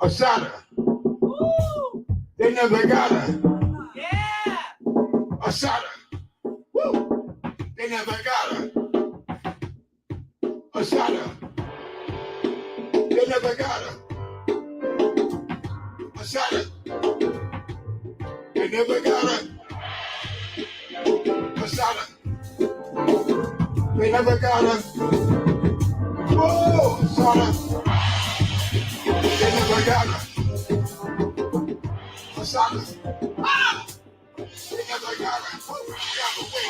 Assata. They never got her. Yeah. Assata. Woo. They never got her. Assata. They never got her. Assata. They never got her. Assata. They never got her. Whoa, Assata. They never got her. Assata. Ah! They never got her. Got away.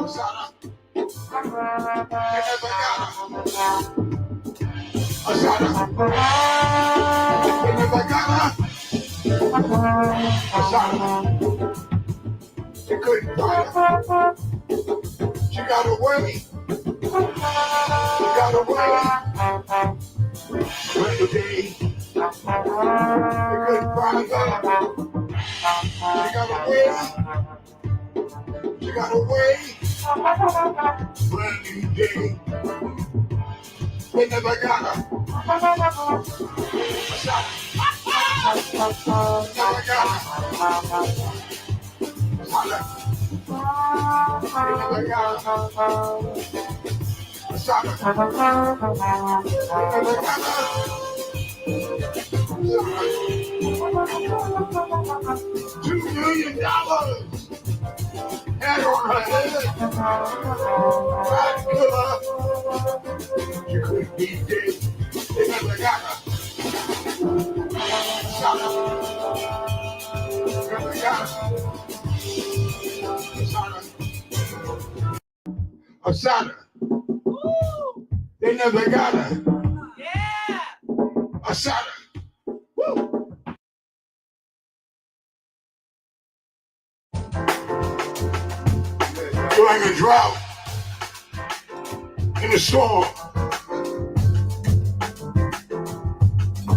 Assata. They never got her. Assata. They never got her. Assata. They couldn't find her. She got away. She got away. When the day they couldn't find her. She got away. She got away. Brand new day. They never got her. Assata. Never got her. Assata. They never got her. Assata. They never got her. $2 million had on her head. Tried to kill her. She couldn't be dead. They never got her. Assata. Never got her. Assata. They never got her. Yeah. Assata. Woo. During a drought, in a storm,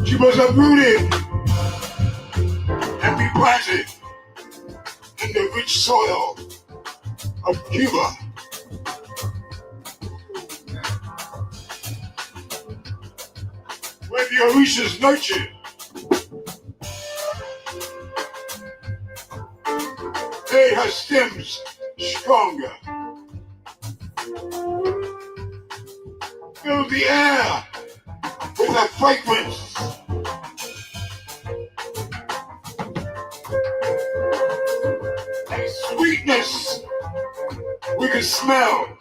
she was uprooted and replanted in the rich soil of Cuba. Where the Orishas nurtured made her stems stronger. Filled the air with a fragrance. A sweetness we could smell.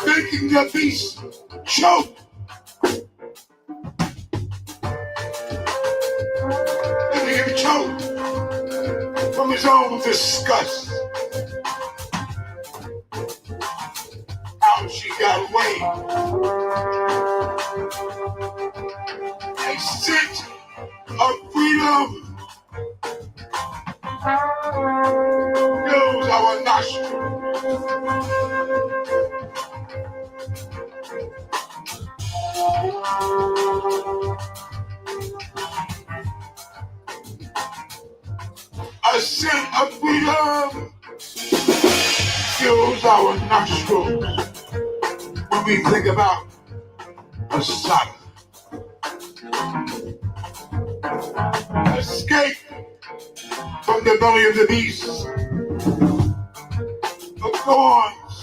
Making the beast choke. Making him choke from his own disgust. How she got away. A scent of freedom fills our nostrils. A scent of freedom fills our nostrils when we think about Assata. Escape from the belly of the beast. The thorns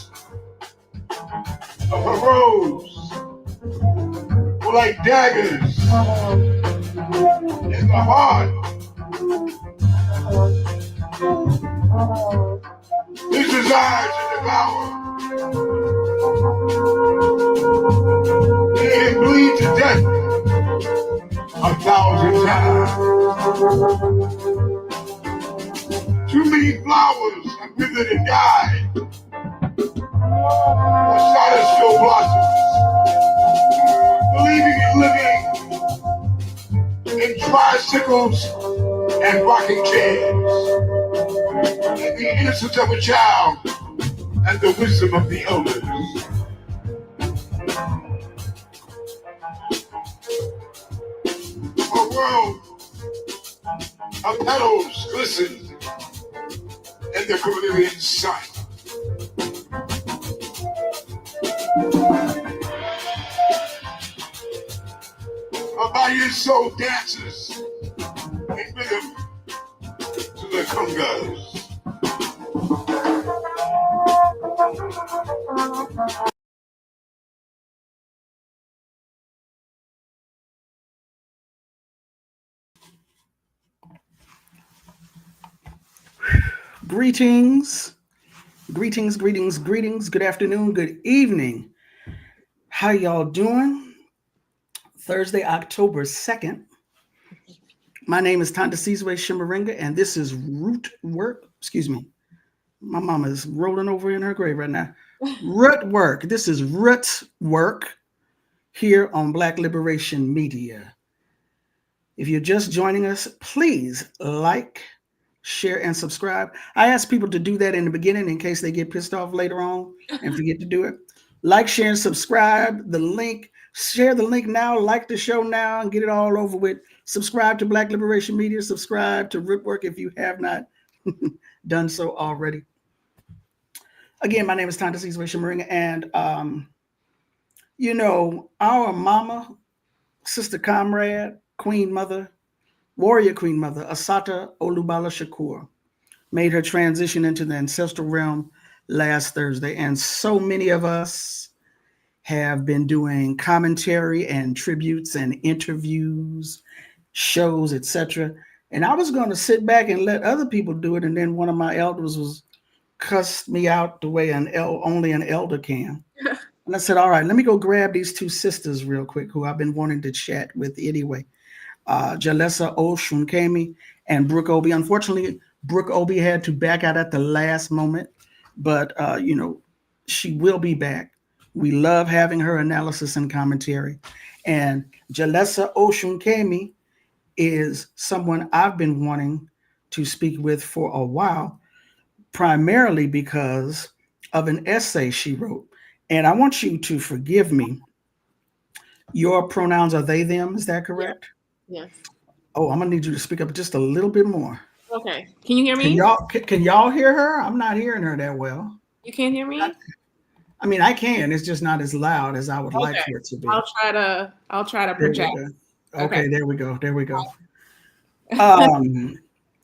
of her rose were like daggers in the heart. His desire to devour. Made him bleed to death 1,000 times. Too many flowers have withered and died. Assata still blossoms, believing in living in tricycles and rocking chairs, in the innocence of a child and the wisdom of the elders. A world of petals glistened in the Caribbean sun. by your soul dances in rhythm to the congas. Greetings. Good afternoon, good evening. How y'all doing? Thursday, October 2nd. My name is Tandasizwe Shimaringa, and this is Root Work. Excuse me. My mama is rolling over in her grave right now. Root Work. This is Root Work here on Black Liberation Media. If you're just joining us, please like, share, and subscribe. I ask people to do that in the beginning in case they get pissed off later on and forget to do it. Like, share, and subscribe. The link, share the link now, like the show now, and get it all over with. Subscribe to Black Liberation Media. Subscribe to Root Work if you have not done so already. Again, my name is Tandasizwe Shimaringa, and our mama, sister comrade, queen mother, warrior queen mother, Assata Shakur, made her transition into the ancestral realm last Thursday. And so many of us have been doing commentary and tributes and interviews, shows, etc. And I was going to sit back and let other people do it. And then one of my elders was cussed me out the way only an elder can. And I said, all right, let me go grab these two sisters real quick who I've been wanting to chat with anyway. Jalessah Òșúnkémi and Brooke, Obie. Unfortunately, Brooke, Obie had to back out at the last moment, but she will be back. We love having her analysis and commentary. And Jalessah Òșúnkémi is someone I've been wanting to speak with for a while, primarily because of an essay she wrote. And I want you to forgive me. Your pronouns are they, them. Is that correct? Yes. Oh, I'm gonna need you to speak up just a little bit more. Okay. Can you hear me? Can y'all hear her? I'm not hearing her that well. You can't hear me? I mean, I can. It's just not as loud as I would like for it to be. I'll try to project. Okay, there we go.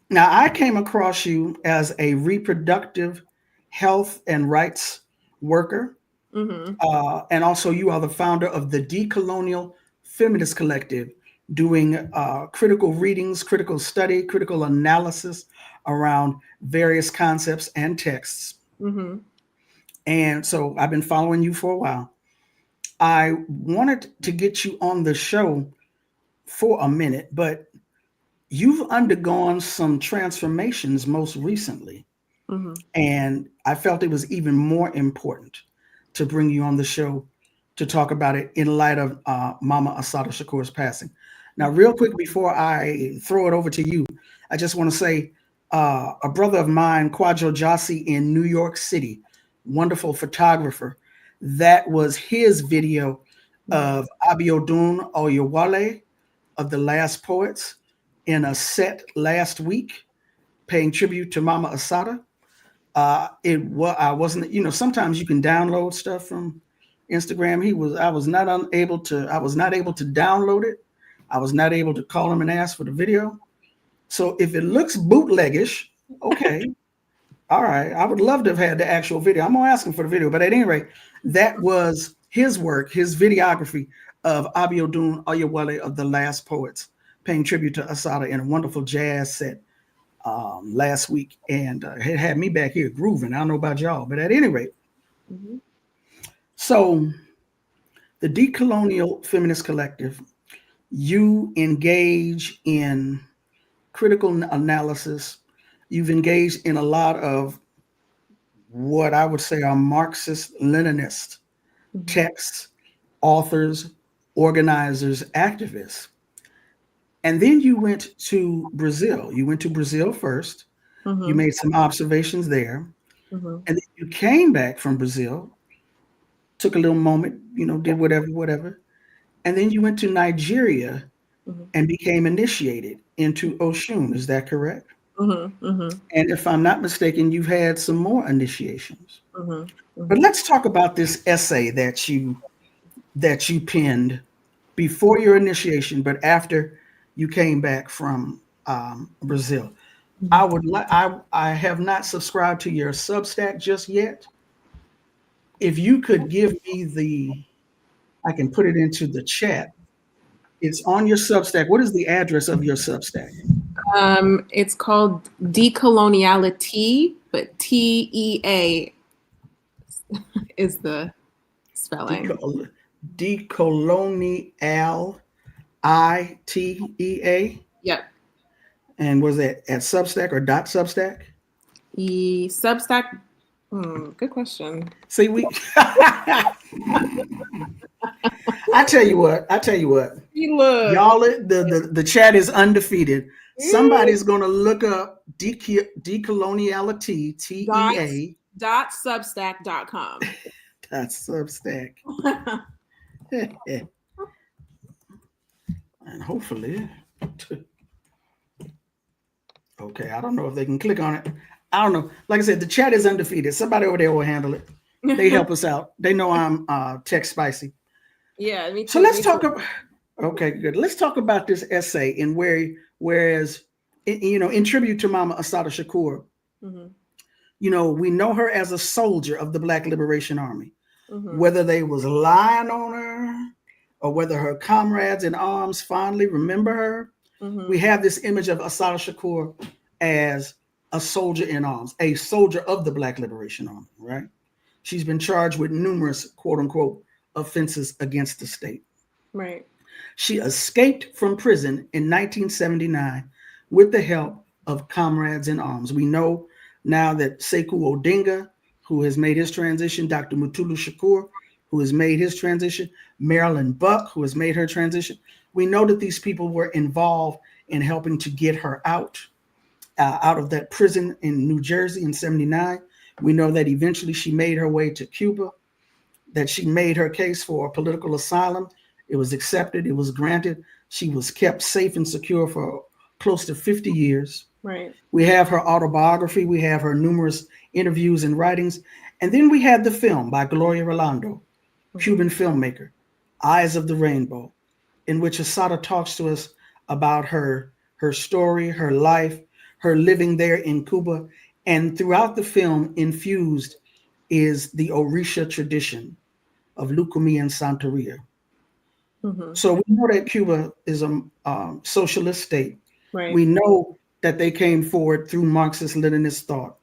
Now, I came across you as a reproductive health and rights worker. Mm-hmm. And also you are the founder of the Decolonial Feminist Collective, doing critical readings, critical study, critical analysis around various concepts and texts. Mm-hmm. And so I've been following you for a while. I wanted to get you on the show for a minute, but you've undergone some transformations most recently. Mm-hmm. And I felt it was even more important to bring you on the show to talk about it in light of Mama Assata Shakur's passing. Now, real quick, before I throw it over to you, I just want to say a brother of mine, Kwadwo Jossi in New York City, wonderful photographer, that was his video of Abiodun Oyewale of the Last Poets in a set last week, paying tribute to Mama Assata. I wasn't, sometimes you can download stuff from Instagram. I was not able to download it. I was not able to call him and ask for the video. So if it looks bootleggish, okay. All right. I would love to have had the actual video. I'm gonna ask him for the video, but at any rate, that was his work, his videography of Abiodun Oyewale of the Last Poets, paying tribute to Assata in a wonderful jazz set last week, and it had me back here grooving. I don't know about y'all, but at any rate, So the Decolonial Feminist Collective, you engage in critical analysis. You've engaged in a lot of what I would say are Marxist-Leninist texts, authors, organizers, activists. And then you went to Brazil. You went to Brazil first. You made some observations there. And then you came back from Brazil, took a little moment, did whatever. And then you went to Nigeria and became initiated into Òșún. Is that correct? And if I'm not mistaken, you've had some more initiations. But let's talk about this essay that you penned before your initiation, but after you came back from Brazil. I have not subscribed to your Substack just yet. If you could give me I can put it into the chat. It's on your Substack. What is the address of your Substack? It's called Decoloniality, but TEA is the spelling. Decolonial ITEA. Yep. And was that at Substack or .Substack? Substack. Good question. See, I tell you what. Look. Y'all, the chat is undefeated. Somebody's gonna look up decoloniality, TEA. .substack.com. That's Substack. And hopefully, okay, I don't know if they can click on it. I don't know. Like I said, the chat is undefeated. Somebody over there will handle it. They help us out. They know I'm tech spicy. Yeah, me too. So let's talk about. Okay, good. Let's talk about this essay and whereas in tribute to Mama Assata Shakur, we know her as a soldier of the Black Liberation Army. Whether they was lying on her or whether her comrades in arms fondly remember her, we have this image of Assata Shakur as a soldier in arms, a soldier of the Black Liberation Army, right? She's been charged with numerous quote unquote offenses against the state. Right. She escaped from prison in 1979 with the help of comrades in arms. We know now that Sekou Odinga, who has made his transition, Dr. Mutulu Shakur, who has made his transition, Marilyn Buck, who has made her transition. We know that these people were involved in helping to get her out of that prison in New Jersey in 79. We know that eventually she made her way to Cuba, that she made her case for political asylum. It was accepted. It was granted. She was kept safe and secure for close to 50 years. Right. We have her autobiography. We have her numerous interviews and writings. And then we had the film by Gloria Rolando, Cuban filmmaker, Eyes of the Rainbow, in which Assata talks to us about her story, her life, her living there in Cuba. And throughout the film, infused is the Orisha tradition of Lukumi and Santeria. So we know that Cuba is a socialist state. Right. We know that they came forward through Marxist-Leninist thought.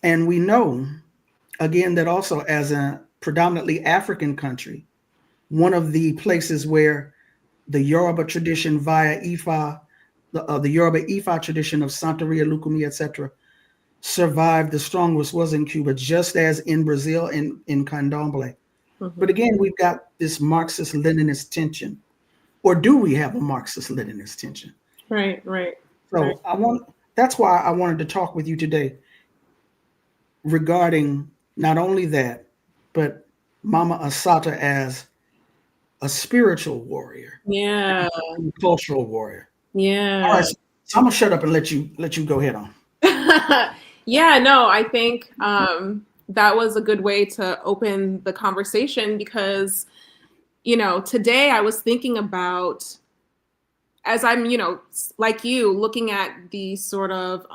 And we know, again, that also as a predominantly African country, one of the places where the Yoruba tradition via Ifa, the Yoruba Ifa tradition of Santeria, Lukumi, etc., survived the strongest was in Cuba, just as in Brazil and in Candomblé. But again, we've got this Marxist-Leninist tension. Or do we have a Marxist-Leninist tension? Right. So that's why I wanted to talk with you today regarding not only that, but Mama Assata as a spiritual warrior. Yeah. A cultural warrior. Yeah. All right, so I'm gonna shut up and let you go ahead on. Yeah, no, I think that was a good way to open the conversation because, today I was thinking about, as I'm, like you, looking at these sort of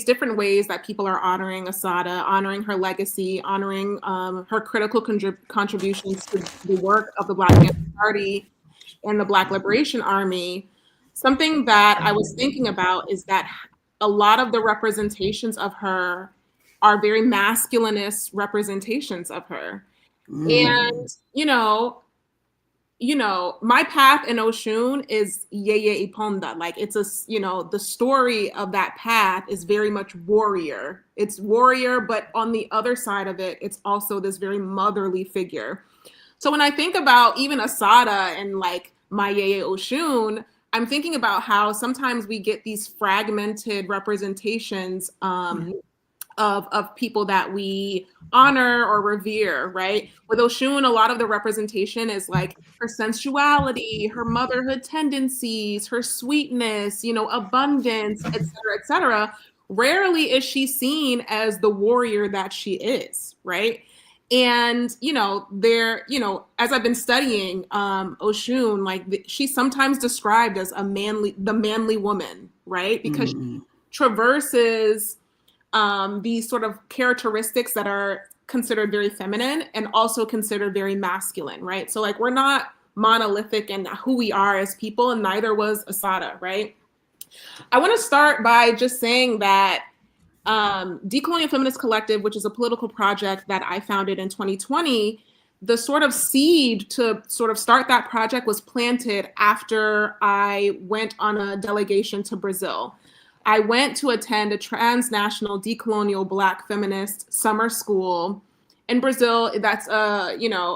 different ways that people are honoring Assata, honoring her legacy, honoring her critical contributions to the work of the Black Panther Party and the Black Liberation Army. Something that I was thinking about is that a lot of the representations of her are very masculinist representations of her. And, my path in Òṣún is Yeye Iponda. Like it's the story of that path is very much warrior. It's warrior, but on the other side of it, it's also this very motherly figure. So when I think about even Assata and like my Yeye Òṣún, I'm thinking about how sometimes we get these fragmented representations of people that we honor or revere, right? With Òṣún, a lot of the representation is like her sensuality, her motherhood tendencies, her sweetness, abundance, et cetera, et cetera. Rarely is she seen as the warrior that she is, right? And, they're, as I've been studying Òșún, like she's sometimes described as the manly woman, right? Because she traverses these sort of characteristics that are considered very feminine and also considered very masculine, right? So like we're not monolithic in who we are as people, and neither was Assata, right? I want to start by just saying that Decolonial Feminist Collective, which is a political project that I founded in 2020, the sort of seed to sort of start that project was planted after I went on a delegation to Brazil. I went to attend a transnational decolonial Black feminist summer school in Brazil. That's a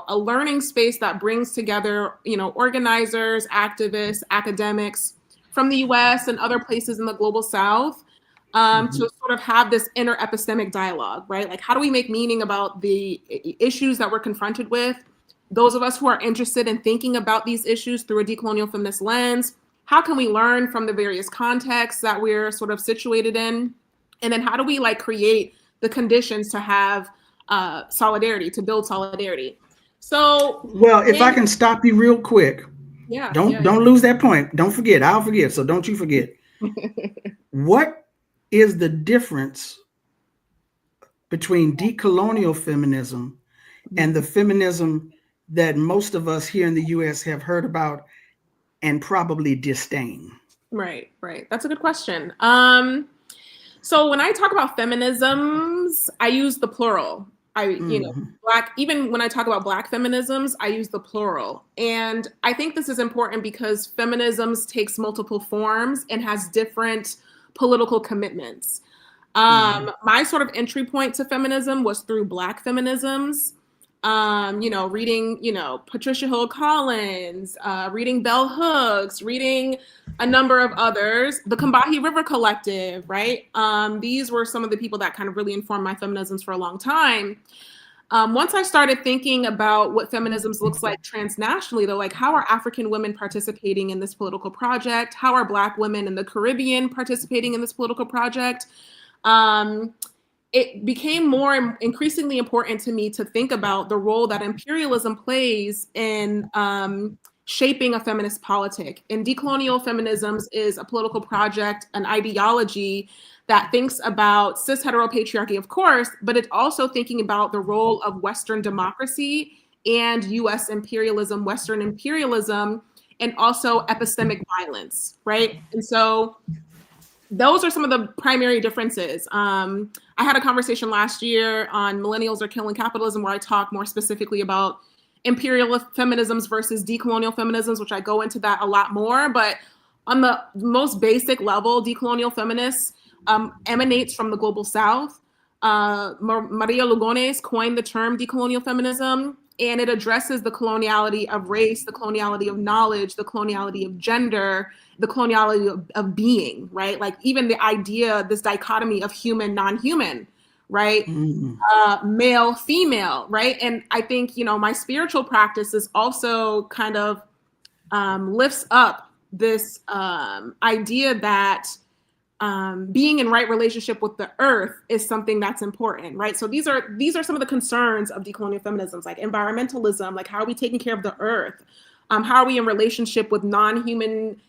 learning space that brings together, organizers, activists, academics from the US and other places in the global South to sort of have this inter-epistemic dialogue, right? Like, how do we make meaning about the issues that we're confronted with? Those of us who are interested in thinking about these issues through a decolonial feminist lens, how can we learn from the various contexts that we're sort of situated in? And then how do we like create the conditions to have solidarity, to build solidarity? So, well, if I can stop you real quick, don't lose that point. Don't forget, I'll forget. So don't you forget. What is the difference between decolonial feminism and the feminism that most of us here in the US have heard about and probably disdain? Right. That's a good question. So when I talk about feminisms, I use the plural. Black, even when I talk about Black feminisms, I use the plural. And I think this is important because feminisms takes multiple forms and has different political commitments. My sort of entry point to feminism was through Black feminisms. Reading, Patricia Hill Collins, reading Bell Hooks, reading a number of others, the Combahee River Collective, right? These were some of the people that kind of really informed my feminisms for a long time. Once I started thinking about what feminisms looks like transnationally, though, like how are African women participating in this political project? How are Black women in the Caribbean participating in this political project? It became more increasingly important to me to think about the role that imperialism plays in shaping a feminist politic. And decolonial feminisms is a political project, an ideology that thinks about cis heteropatriarchy, of course, but it's also thinking about the role of Western democracy and US imperialism, Western imperialism, and also epistemic violence, right? And so those are some of the primary differences. I had a conversation last year on Millennials Are Killing Capitalism, where I talk more specifically about imperial feminisms versus decolonial feminisms, which I go into that a lot more. But on the most basic level, decolonial feminists emanates from the global South. Maria Lugones coined the term decolonial feminism, and it addresses the coloniality of race, the coloniality of knowledge, the coloniality of gender, the coloniality of being, right? Like even the idea, this dichotomy of human, non-human, right? Male, female, right? And I think, my spiritual practice is also kind of lifts up this idea that being in right relationship with the earth is something that's important, right? So these are some of the concerns of decolonial feminisms, like environmentalism, like how are we taking care of the earth? How are we in relationship with non-human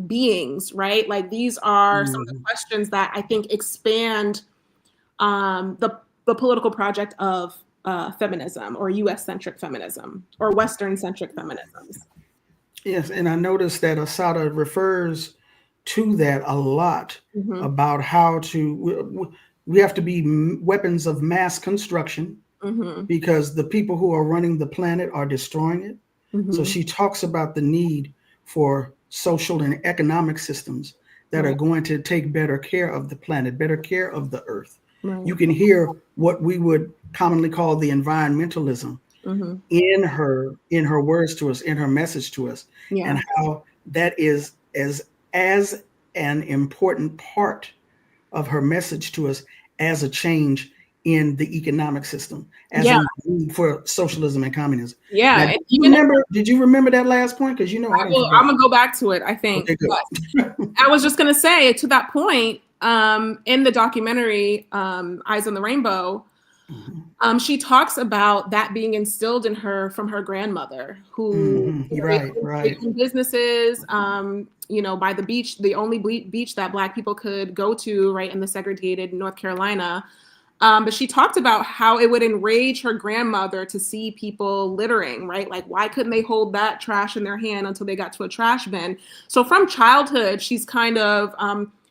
beings, right? Like these are some of the questions that I think expand the political project of feminism, or US-centric feminism, or Western-centric feminisms. Yes, and I noticed that Assata refers to that a lot, about how we have to be weapons of mass construction, because the people who are running the planet are destroying it. So she talks about the need for social and economic systems that are going to take better care of the planet, better care of the earth. You can hear what we would commonly call the environmentalism in her words to us, in her message to us, and how that is as an important part of her message to us as a change in the economic system, as a need for socialism and communism. Yeah. Now, did you remember that last point? Because I'm gonna go back to it, I think. Okay, I was just gonna say, to that point, in the documentary Eyes on the Rainbow, She talks about that being instilled in her from her grandmother, who Right. owned businesses, by the beach, the only beach that Black people could go to, right, in the segregated North Carolina. But she talked about how it would enrage her grandmother to see people littering, right? Like, why couldn't they hold that trash in their hand until they got to a trash bin? So from childhood, she's kind of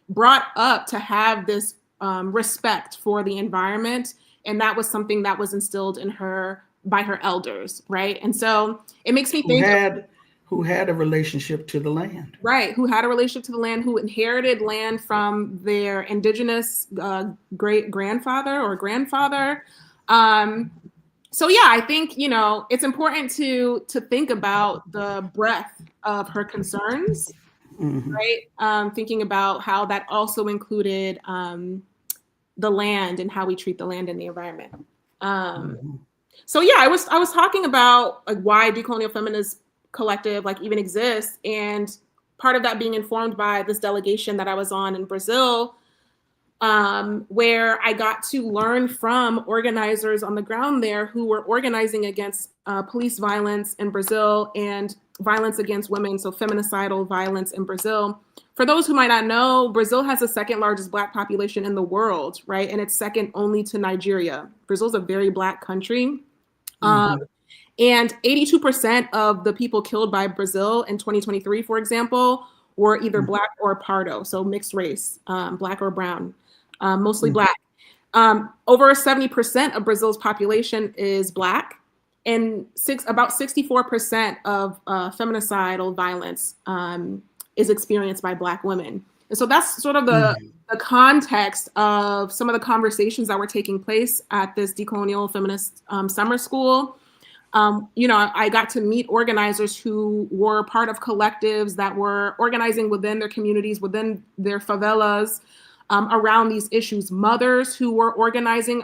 brought up to have this respect for the environment. And that was something that was instilled in her by her elders, right? And so it makes me think who had a relationship to the land. Right, who had a relationship to the land, who inherited land from their indigenous great-grandfather or grandfather. So yeah, I think, it's important to think about the breadth of her concerns, right? Thinking about how that also included the land and how we treat the land and the environment. So yeah, I was talking about like why Decolonial Feminist Collective like even exists, and part of that being informed by this delegation that I was on in Brazil, where I got to learn from organizers on the ground there who were organizing against police violence in Brazil and violence against women, so feminicidal violence in Brazil. For those who might not know, Brazil has the second largest Black population in the world, right? And it's second only to Nigeria. Brazil's a very Black country. And 82% of the people killed by Brazil in 2023, for example, were either Black or Pardo, so mixed race, Black or brown, mostly Black. Over 70% of Brazil's population is Black, and about 64% of feminicidal violence is experienced by Black women. And so that's sort of the context of some of the conversations that were taking place at this Decolonial Feminist summer school. I got to meet organizers who were part of collectives that were organizing within their communities, within their favelas, around these issues. Mothers who were organizing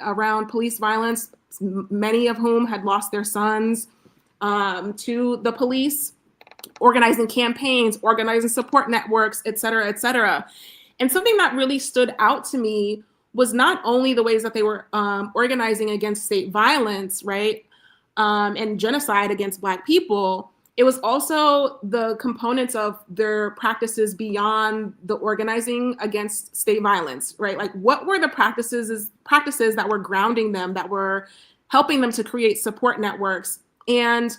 around police violence, many of whom had lost their sons to the police, organizing campaigns, organizing support networks, et cetera, et cetera. And something that really stood out to me was not only the ways that they were organizing against state violence, right? And genocide against Black people, it was also the components of their practices beyond the organizing against state violence, right? Like, what were the practices that were grounding them, that were helping them to create support networks? And,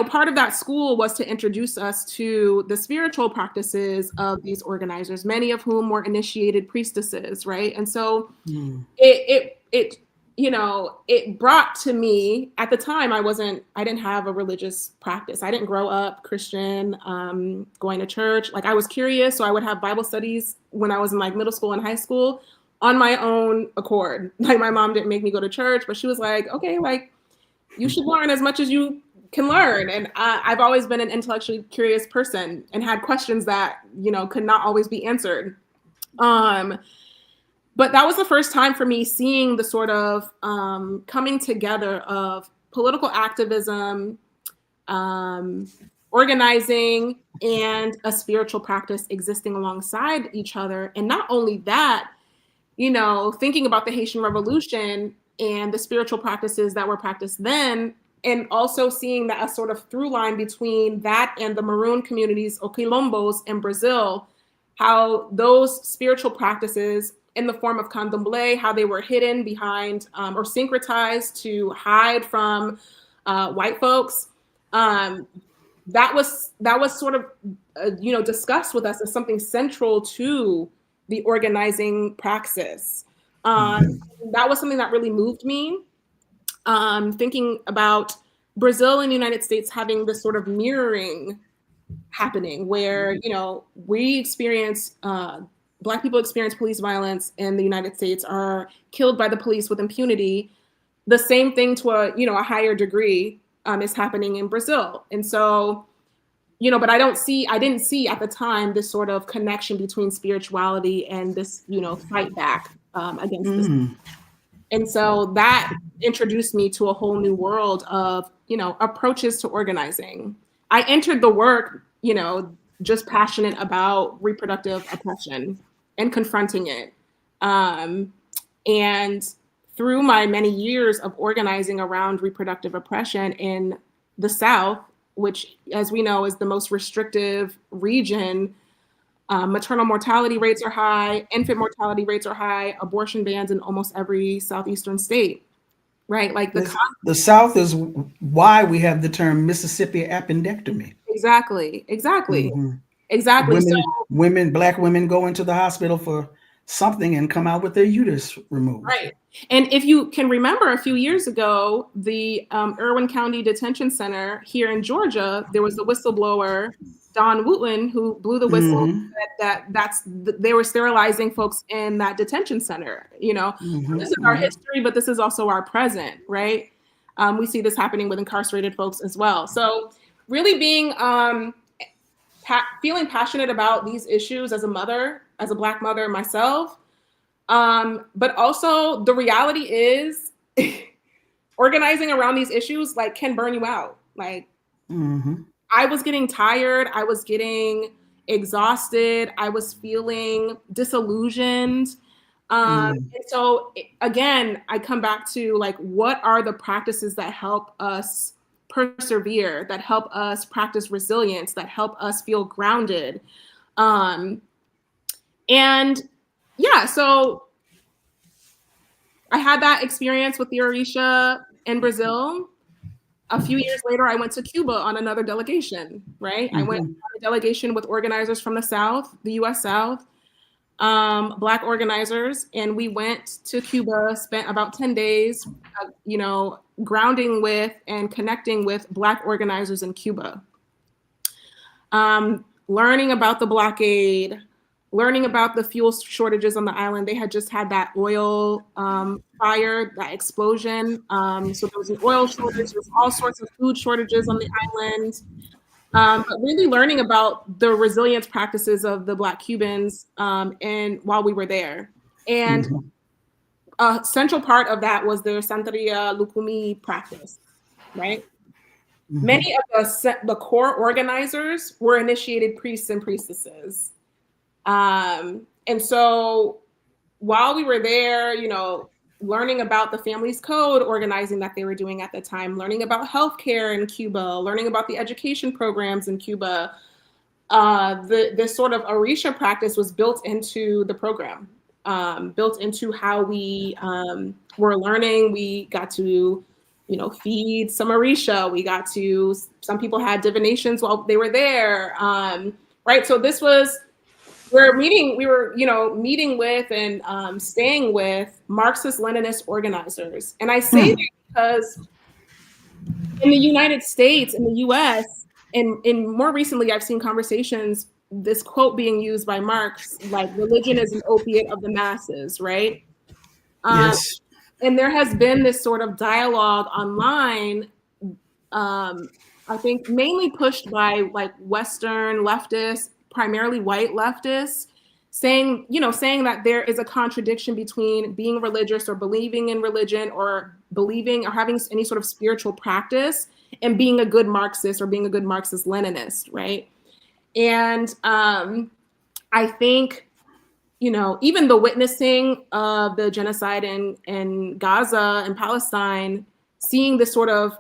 part of that school was to introduce us to the spiritual practices of these organizers, many of whom were initiated priestesses, right? And so it brought to me, at the time, I didn't have a religious practice. I didn't grow up Christian, going to church. Like, I was curious, so I would have Bible studies when I was in like middle school and high school on my own accord. Like, my mom didn't make me go to church, but she was like, okay, like, you should learn as much as you can learn. And I've always been an intellectually curious person and had questions that, could not always be answered. But that was the first time for me seeing the sort of coming together of political activism, organizing, and a spiritual practice existing alongside each other. And not only that, thinking about the Haitian Revolution and the spiritual practices that were practiced then, and also seeing that a sort of through line between that and the Maroon communities, or Quilombos in Brazil, how those spiritual practices in the form of candomblé, how they were hidden behind or syncretized to hide from white folks. That was sort of, discussed with us as something central to the organizing praxis. That was something that really moved me. Thinking about Brazil and the United States having this sort of mirroring happening where, we experience, Black people experience police violence in the United States, are killed by the police with impunity. The same thing to a higher degree is happening in Brazil. And so, but I didn't see at the time this sort of connection between spirituality and this, fight back against this. And so that introduced me to a whole new world of, approaches to organizing. I entered the work, just passionate about reproductive oppression and confronting it. And through my many years of organizing around reproductive oppression in the South, which, as we know, is the most restrictive region, maternal mortality rates are high, infant mortality rates are high, abortion bans in almost every southeastern state, right? Like the South is why we have the term Mississippi appendectomy. Exactly. Mm-hmm. Exactly. Black women go into the hospital for something and come out with their uterus removed. Right. And if you can remember a few years ago, the Irwin County Detention Center here in Georgia, there was the whistleblower, Don Wooten, who blew the whistle they were sterilizing folks in that detention center. You know, this is our history, but this is also our present, right? We see this happening with incarcerated folks as well. So really being feeling passionate about these issues as a mother, as a Black mother myself, but also the reality is organizing around these issues like can burn you out. Like I was getting tired, I was getting exhausted, I was feeling disillusioned. And so again, I come back to like, what are the practices that help us persevere, that help us practice resilience, that help us feel grounded? And yeah, so I had that experience with the Orisha in Brazil. A few years later, I went to Cuba on another delegation, right? I went on a delegation with organizers from the South, the US South, Black organizers, and we went to Cuba, spent about 10 days, grounding with and connecting with Black organizers in Cuba. Learning about the blockade, learning about the fuel shortages on the island. They had just had that oil fire, that explosion. So there was an oil shortage, there was all sorts of food shortages on the island. But really learning about the resilience practices of the Black Cubans and while we were there. And a central part of that was their Santeria Lukumi practice, right? Many of the core organizers were initiated priests and priestesses. And so while we were there, learning about the Family's Code organizing that they were doing at the time, learning about healthcare in Cuba, learning about the education programs in Cuba, this sort of Orisha practice was built into the program, built into how we were learning. We got to, feed some Orisha. Some people had divinations while they were there, right? So this was, we were meeting with and staying with Marxist-Leninist organizers. And I say that because in the United States, in the US, and more recently, I've seen conversations, this quote being used by Marx, like, religion is an opiate of the masses, right? Yes. And there has been this sort of dialogue online, I think mainly pushed by like Western leftists, primarily white leftists, saying that there is a contradiction between being religious or believing in religion or believing or having any sort of spiritual practice and being a good Marxist or being a good Marxist-Leninist, right? And I think, even the witnessing of the genocide in Gaza and Palestine, seeing this sort of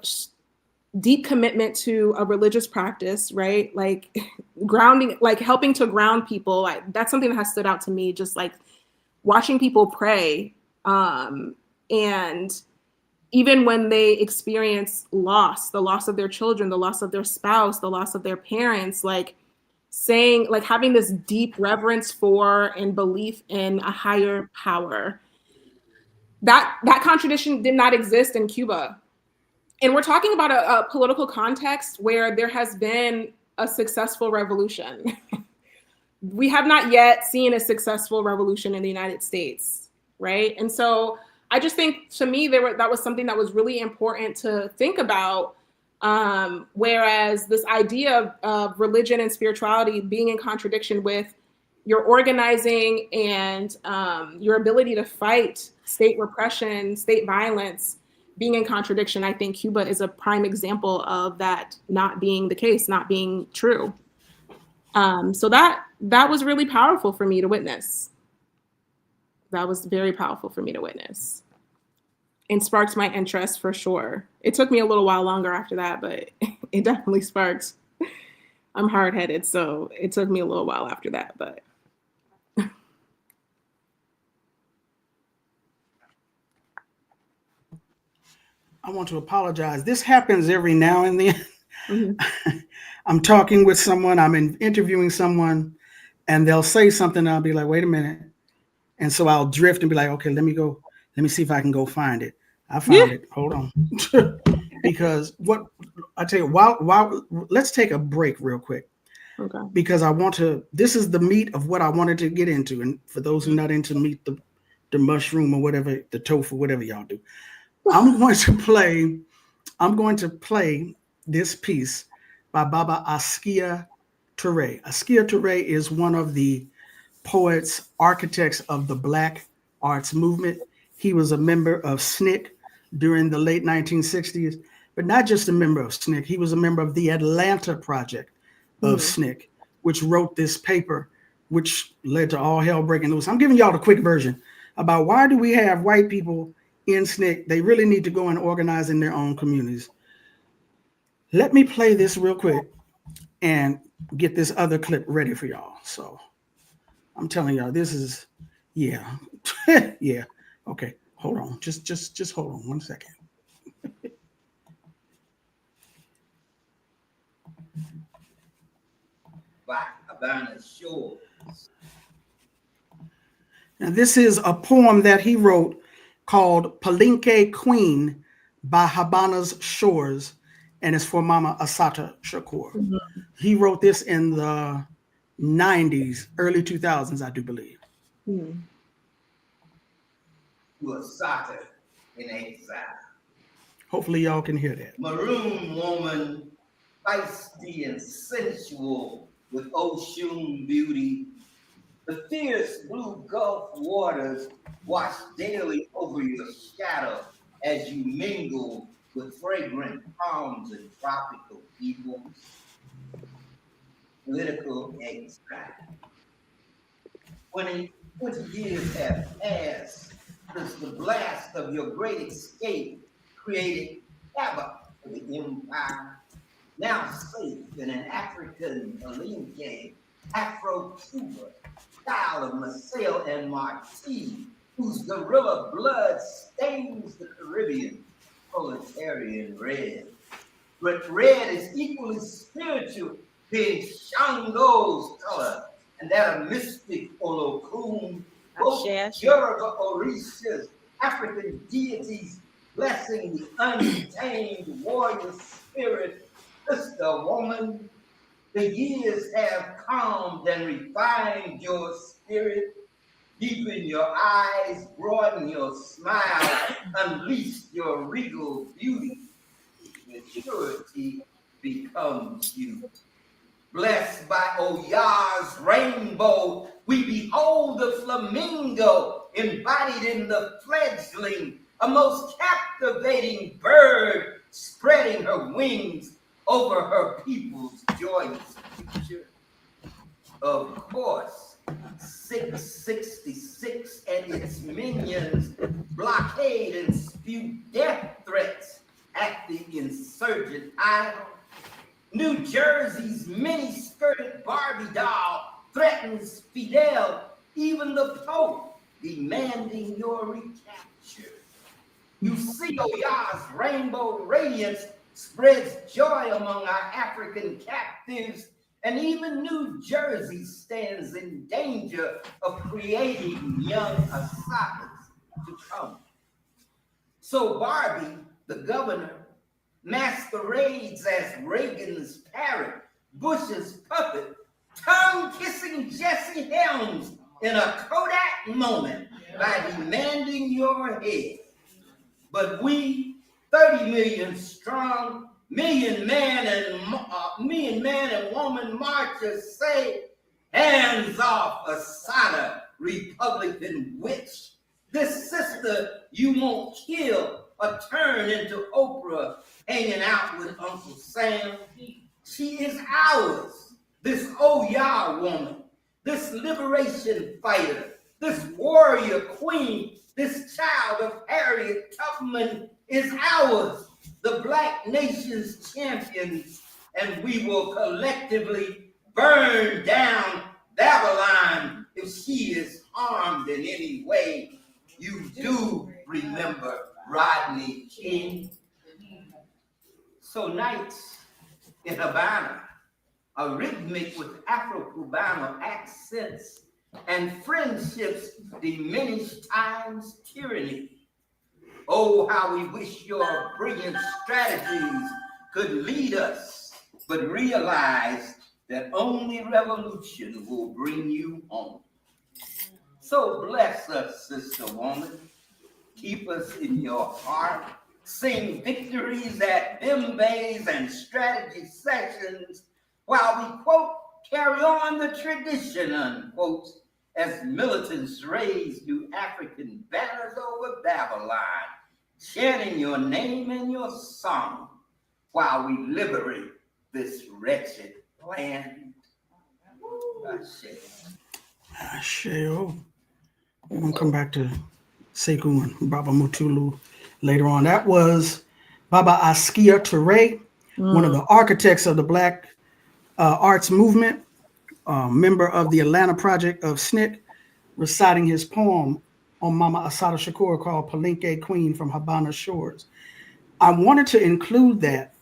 deep commitment to a religious practice, right? Like grounding, like helping to ground people. That's something that has stood out to me, just like watching people pray. And even when they experience loss, the loss of their children, the loss of their spouse, the loss of their parents, like saying, like having this deep reverence for and belief in a higher power. That contradiction did not exist in Cuba. And we're talking about a political context where there has been a successful revolution. We have not yet seen a successful revolution in the United States, right? And so I just think, to me, that was something that was really important to think about. Whereas this idea of religion and spirituality being in contradiction with your organizing and your ability to fight state repression, state violence, being in contradiction, I think Cuba is a prime example of that not being the case, not being true. So that was really powerful for me to witness. That was very powerful for me to witness. and sparked my interest for sure. It took me a little while longer after that, but it definitely sparked. I'm hard-headed, so it took me a little while after that, but. I want to apologize. This happens every now and then. Mm-hmm. I'm talking with someone, I'm interviewing someone, and they'll say something, and I'll be like, wait a minute. And so I'll drift and be like, okay, let me see if I can go find it. I found it. Hold on. Because what I tell you, while let's take a break real quick. Okay. Because this is the meat of what I wanted to get into. And for those who are not into meat, the mushroom or whatever, the tofu, whatever y'all do. I'm going to play this piece by Baba Askia Touré. Askia Touré is one of the poets, architects of the Black arts movement. He was a member of SNCC during the late 1960s, but not just a member of SNCC. He was a member of the Atlanta Project of SNCC, which wrote this paper, which led to all hell breaking loose. I'm giving y'all the quick version about why do we have white people in SNCC. They really need to go and organize in their own communities. Let me play this real quick and get this other clip ready for y'all. So I'm telling y'all, this is, yeah. Yeah. Okay. Hold on. Just hold on 1 second. By Havana Shores. Now, this is a poem that he wrote called Palenque Queen by Havana's Shores, and it's for Mama Assata Shakur. Mm-hmm. He wrote this in the 90s, early 2000s, I do believe. Mm-hmm. To Assata in exile. Hopefully y'all can hear that. Maroon woman, feisty and sensual with Òșún beauty. The fierce blue Gulf waters wash daily over your shadow as you mingle with fragrant palms and tropical peoples. Political exile. 20 years have passed since the blast of your great escape created havoc for the empire. Now safe in an African Palenque, Afro-Cuba style of Marcel and Marti, whose guerrilla blood stains the Caribbean proletarian red. But red is equally spiritual, being Shango's color, and that of mystic Olokun, both Yoruba Orishas, African deities, blessing the untamed warrior spirit. Sister woman, the years have calmed and refined your spirit, deepen your eyes, broaden your smile, unleash your regal beauty. Maturity becomes you. Blessed by Oya's rainbow, we behold the flamingo embodied in the fledgling, a most captivating bird spreading her wings over her people's joyous future. Of course, 666 and its minions blockade and spew death threats at the insurgent isle. New Jersey's mini-skirted Barbie doll threatens Fidel, even the Pope, demanding your recapture. You see Oya's rainbow radiance spreads joy among our African captives, and even New Jersey stands in danger of creating young Assatas to come. So Barbie, the governor, masquerades as Reagan's parrot, Bush's puppet, tongue-kissing Jesse Helms in a Kodak moment by demanding your head. But we, 30 million strong, million man and woman marchers say, hands off Assata, Republican witch. This sister you won't kill or turn into Oprah hanging out with Uncle Sam. She is ours, this Oya woman, this liberation fighter, this warrior queen, This child of Harriet Tubman is ours, the Black nation's champions, and we will collectively burn down Babylon if she is harmed in any way. You do remember Rodney King. So nights in Havana are rhythmic with Afro-Cubano accents, and friendships diminish time's tyranny. Oh, how we wish your brilliant strategies could lead us, but realize that only revolution will bring you home. So bless us, sister woman. Keep us in your heart. Sing victories at Bimbays and strategy sessions while we, quote, carry on the tradition, unquote, as militants raise new African banners over Babylon, chanting your name and your song while we liberate this wretched land. Ashe. We're going to come back to Sekou and Baba Mutulu later on. That was Baba Askia Touré, one of the architects of the Black arts movement, member of the Atlanta Project of SNCC, reciting his poem on Mama Assata Shakur called Palenque Queen from Havana Shores. I wanted to include that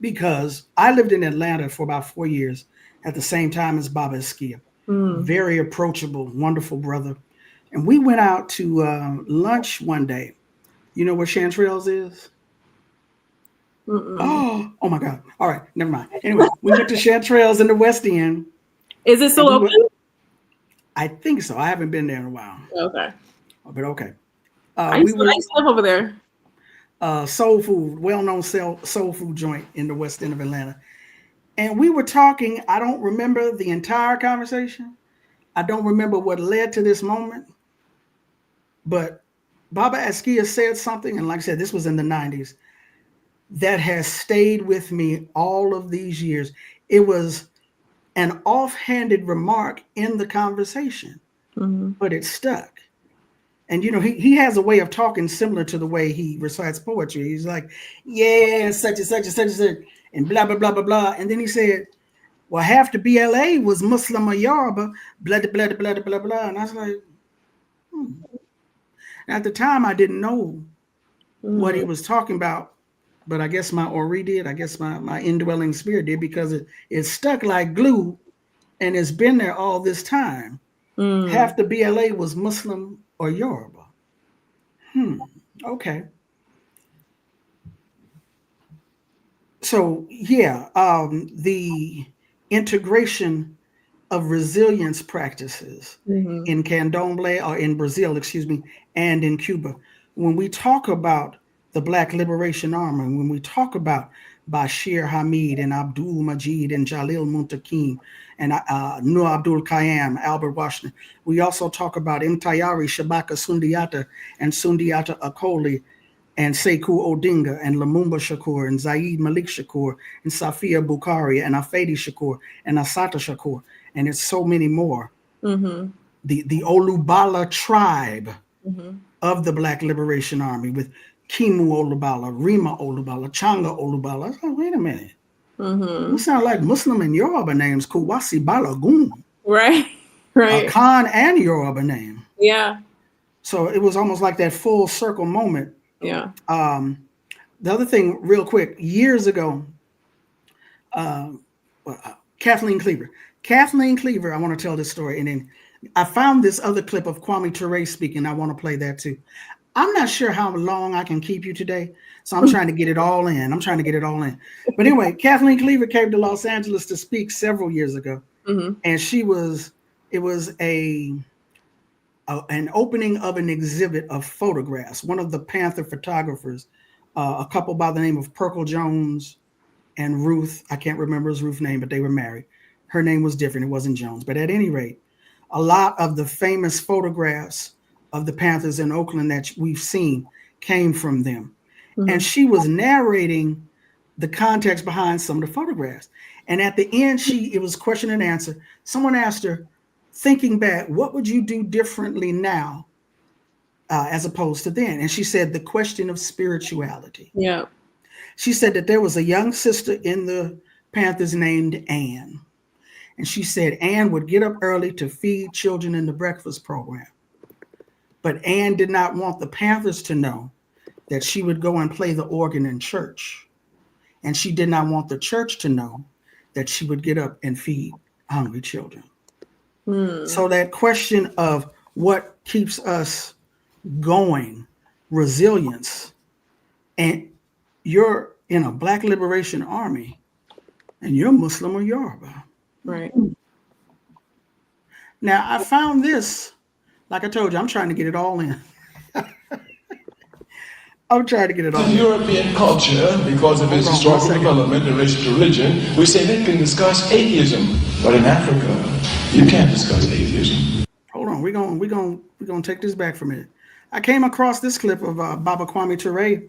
because I lived in Atlanta for about 4 years at the same time as Baba Askia. Very approachable, wonderful brother. And we went out to lunch one day. You know where Chanterelles is? Oh my God. All right, never mind. Anyway, we went to Chanterelles in the West End. Is it still open? I think so. I haven't been there in a while. Okay. But okay. I used to live over there. Soul food, well-known soul food joint in the West End of Atlanta. And we were talking. I don't remember the entire conversation. I don't remember what led to this moment. But Baba Askia said something, and like I said, this was in the 90s, that has stayed with me all of these years. It was an offhanded remark in the conversation, but it stuck. And, you know, he has a way of talking similar to the way he recites poetry. He's like, yeah, such and such and such and such, and blah, blah, blah, blah, blah. And then he said, well, half the BLA was Muslim or Yoruba, blah, blah, blah, blah, blah, blah. And I was like, At the time, I didn't know what he was talking about, but I guess my Ori did. I guess my indwelling spirit did, because it stuck like glue, and it's been there all this time. Half the BLA was Muslim or Yoruba. Okay. So yeah, the integration of resilience practices in Candomblé, or in Brazil, excuse me, and in Cuba. When we talk about the Black Liberation Army, when we talk about Bashir Hamid and Abdul Majid and Jalil Muntakim and Nur Abdul Qayyam, Albert Washington, we also talk about Mtayari Shabaka Sundiata and Sundiata Akoli and Sekou Odinga and Lumumba Shakur and Zaid Malik Shakur and Safia Bukhari and Afedi Shakur and Assata Shakur, and it's so many more. The Olubala tribe of the Black Liberation Army with Kimu Olubala, Rima Olubala, Changa Olubala. I was like, wait a minute. You sound like Muslim and Yoruba names, Kuwasi Balagoon. Right. A Khan and Yoruba name. Yeah. So it was almost like that full circle moment. Yeah. The other thing, real quick, years ago, Kathleen Cleaver. I want to tell this story. And then I found this other clip of Kwame Ture speaking. I want to play that too. I'm not sure how long I can keep you today, so I'm trying to get it all in. But anyway, Kathleen Cleaver came to Los Angeles to speak several years ago. And it was an opening of an exhibit of photographs. One of the Panther photographers, a couple by the name of Perkle Jones and Ruth, I can't remember his Ruth name, but they were married. Her name was different. It wasn't Jones. But at any rate, a lot of the famous photographs of the Panthers in Oakland that we've seen came from them. And she was narrating the context behind some of the photographs. And at the end, it was question and answer. Someone asked her, thinking back, what would you do differently now as opposed to then. And she said the question of spirituality. Yeah. She said that there was a young sister in the Panthers named Ann. And she said Ann would get up early to feed children in the breakfast program. But Ann did not want the Panthers to know that she would go and play the organ in church. And she did not want the church to know that she would get up and feed hungry children. So that question of what keeps us going, resilience, and you're in a Black Liberation Army and you're Muslim or Yoruba. Right. Now, I found this, like I told you, I'm trying to get it all in. I'm trying to get it all in. European culture, because of its historical development in relation to religion, we say they can discuss atheism, but in Africa, you can't discuss atheism. Hold on, we're gonna take this back for a minute. I came across this clip of Baba Kwame Ture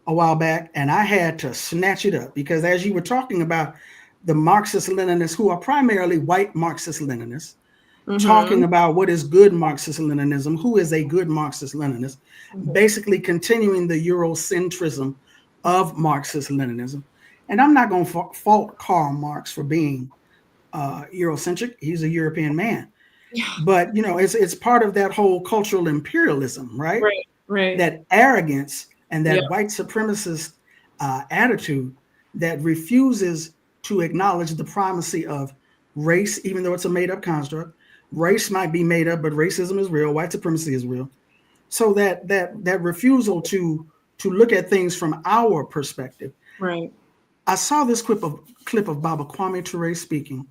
a while back, and I had to snatch it up because as you were talking about the Marxist-Leninists, who are primarily white Marxist-Leninists, talking about what is good Marxist-Leninism, who is a good Marxist-Leninist, basically continuing the Eurocentrism of Marxist-Leninism. And I'm not going to fault Karl Marx for being Eurocentric. He's a European man. Yeah. But, you know, it's part of that whole cultural imperialism, right? Right. That arrogance and that white supremacist attitude that refuses to acknowledge the primacy of race, even though it's a made-up construct. Race might be made up, but racism is real. White supremacy is real. So that refusal to look at things from our perspective. Right. I saw this clip of Baba Kwame Ture speaking,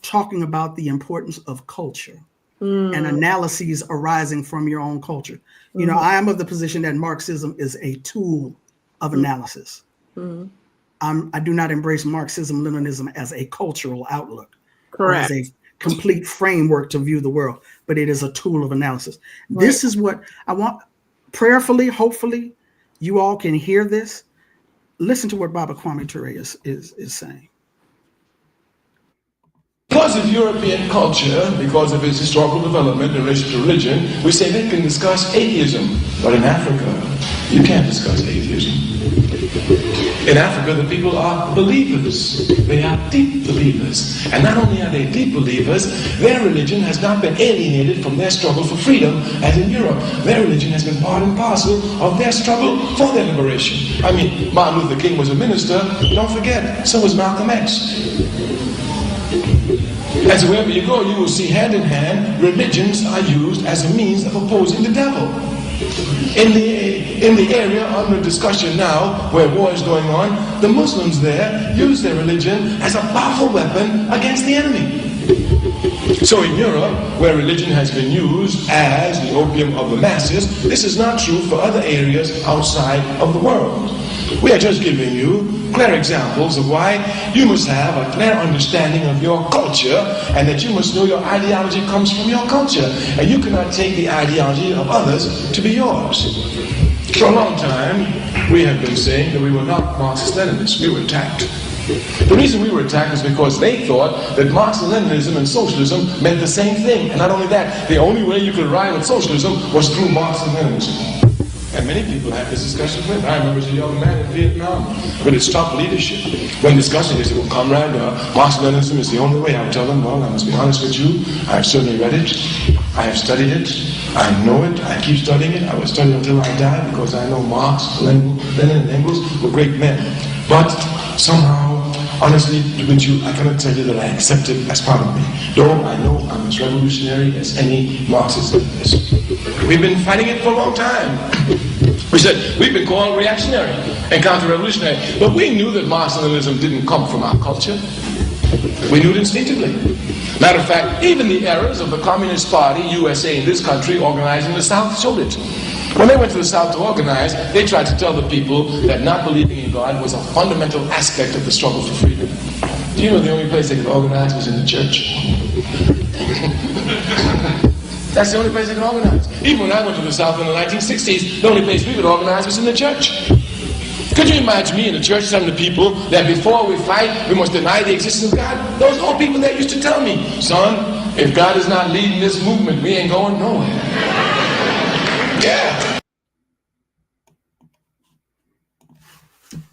talking about the importance of culture and analyses arising from your own culture. You know, I am of the position that Marxism is a tool of analysis. I do not embrace Marxism-Leninism as a cultural outlook. Correct. Or as a complete framework to view the world, but it is a tool of analysis. Right. This is what I want. Prayerfully, hopefully, you all can hear this. Listen to what Baba Kwame Ture is saying. Because of European culture, because of its historical development in relation to religion, we say they can discuss atheism, but in Africa, you can't discuss atheism. In Africa, the people are believers. They are deep believers. And not only are they deep believers, their religion has not been alienated from their struggle for freedom, as in Europe. Their religion has been part and parcel of their struggle for their liberation. I mean, Martin Luther King was a minister. Don't forget, so was Malcolm X. And so wherever you go, you will see hand in hand, religions are used as a means of opposing the devil. In the area under discussion now, where war is going on, the Muslims there use their religion as a powerful weapon against the enemy. So in Europe, where religion has been used as the opium of the masses, this is not true for other areas outside of the world. We are just giving you clear examples of why you must have a clear understanding of your culture, and that you must know your ideology comes from your culture, and you cannot take the ideology of others to be yours. For a long time, we have been saying that we were not Marxist-Leninists. We were attacked. The reason we were attacked is because they thought that Marxist-Leninism and socialism meant the same thing. And not only that, the only way you could arrive at socialism was through Marxist-Leninism. And many people had this discussion with. I remember as a young man in Vietnam with its top leadership. When discussing, they said, well, comrade, Marxist-Leninism is the only way. I would tell them, well, I must be honest with you. I have certainly read it. I have studied it. I know it. I keep studying it. I will study until I die because I know Marx, Lenin, and Engels were great men. But somehow, honestly, with you, I cannot tell you that I accept it as part of me. Though I know I'm as revolutionary as any Marxist-Leninist. We've been fighting it for a long time. We said, we've been called reactionary and counter-revolutionary. But we knew that Marxist-Leninism didn't come from our culture. We knew it instinctively. Matter of fact, even the errors of the Communist Party, USA, in this country, organizing the South, showed it. When they went to the South to organize, they tried to tell the people that not believing in God was a fundamental aspect of the struggle for freedom. Do you know the only place they could organize was in the church? That's the only place they could organize. Even when I went to the South in the 1960s, the only place we could organize was in the church. Could you imagine me in the church telling the people that before we fight, we must deny the existence of God? Those old people that used to tell me, son, if God is not leading this movement, we ain't going nowhere. Yeah.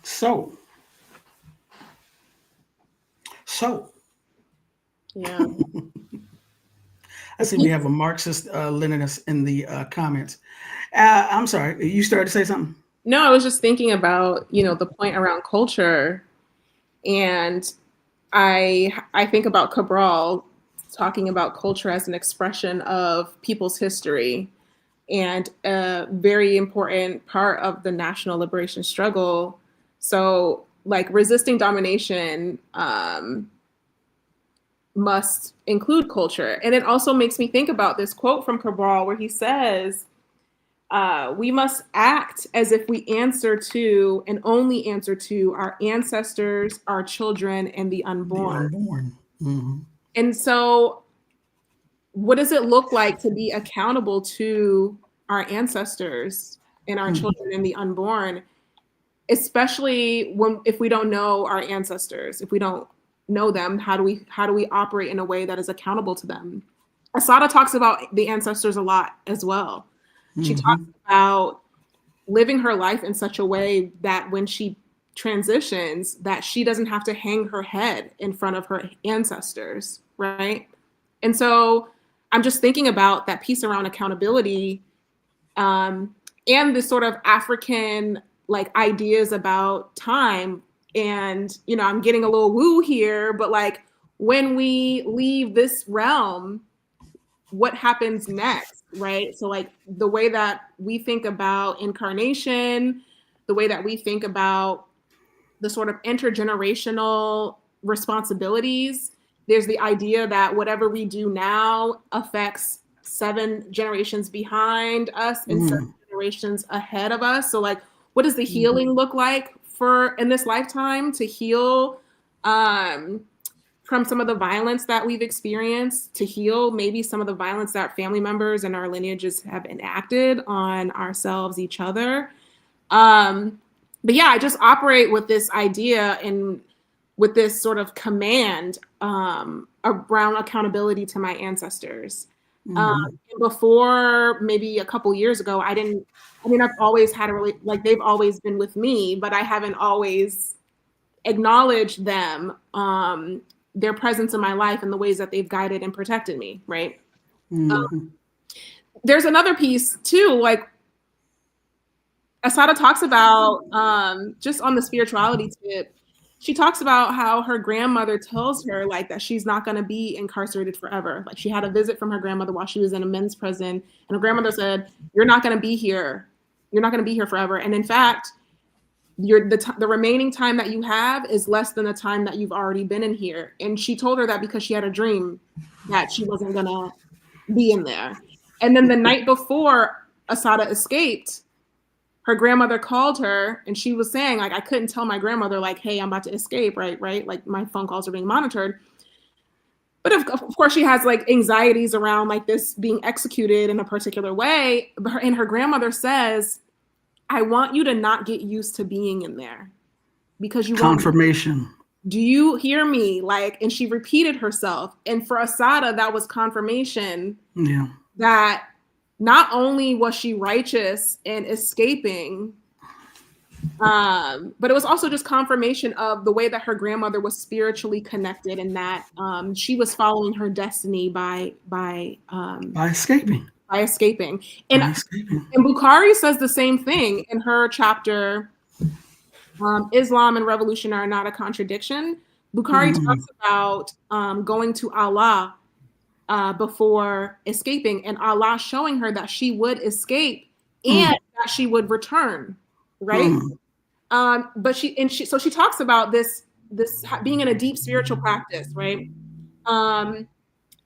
So. Yeah. I see we have a Marxist Leninist in the comments. I'm sorry, you started to say something? No, I was just thinking about, the point around culture. And I think about Cabral talking about culture as an expression of people's history and a very important part of the national liberation struggle. So, like, resisting domination must include culture. And it also makes me think about this quote from Cabral where he says, we must act as if we answer to and only answer to our ancestors, our children, and the unborn. Mm-hmm. And so, what does it look like to be accountable to our ancestors and our children and the unborn, especially if we don't know our ancestors, if we don't know them, how do we operate in a way that is accountable to them? Assata talks about the ancestors a lot as well. She talks about living her life in such a way that when she transitions, that she doesn't have to hang her head in front of her ancestors, right? And so I'm just thinking about that piece around accountability and this sort of African like ideas about time. And, I'm getting a little woo here, but like when we leave this realm, what happens next, right? So like the way that we think about incarnation, the way that we think about the sort of intergenerational responsibilities, there's the idea that whatever we do now affects 7 generations behind us and 7 generations ahead of us. So like, what does the healing look like for in this lifetime to heal from some of the violence that we've experienced, to heal maybe some of the violence that family members and our lineages have enacted on ourselves, each other. But yeah, I just operate with this idea and with this sort of command around accountability to my ancestors. Before maybe a couple years ago, I've always had they've always been with me, but I haven't always acknowledged them, their presence in my life and the ways that they've guided and protected me, right? There's another piece too, like Assata talks about, just on the spirituality tip, she talks about how her grandmother tells her like that she's not going to be incarcerated forever. Like she had a visit from her grandmother while she was in a men's prison, and her grandmother said, "You're not going to be here. You're not going to be here forever. And in fact, the remaining time that you have is less than the time that you've already been in here." And she told her that because she had a dream that she wasn't going to be in there. And then the night before Assata escaped, her grandmother called her and she was saying, like, I couldn't tell my grandmother, like, hey, I'm about to escape, right? Like my phone calls are being monitored. But of course she has like anxieties around like this being executed in a particular way. And her grandmother says, I want you to not get used to being in there because you confirmation. Do you hear me? Like, and she repeated herself. And for Assata, that was confirmation that not only was she righteous in escaping, but it was also just confirmation of the way that her grandmother was spiritually connected and that she was following her destiny by escaping. And Bukhari says the same thing in her chapter, Islam and Revolution Are Not a Contradiction. Bukhari talks about going to Allah before escaping, and Allah showing her that she would escape and that she would return, right? But she talks about this being in a deep spiritual practice, right?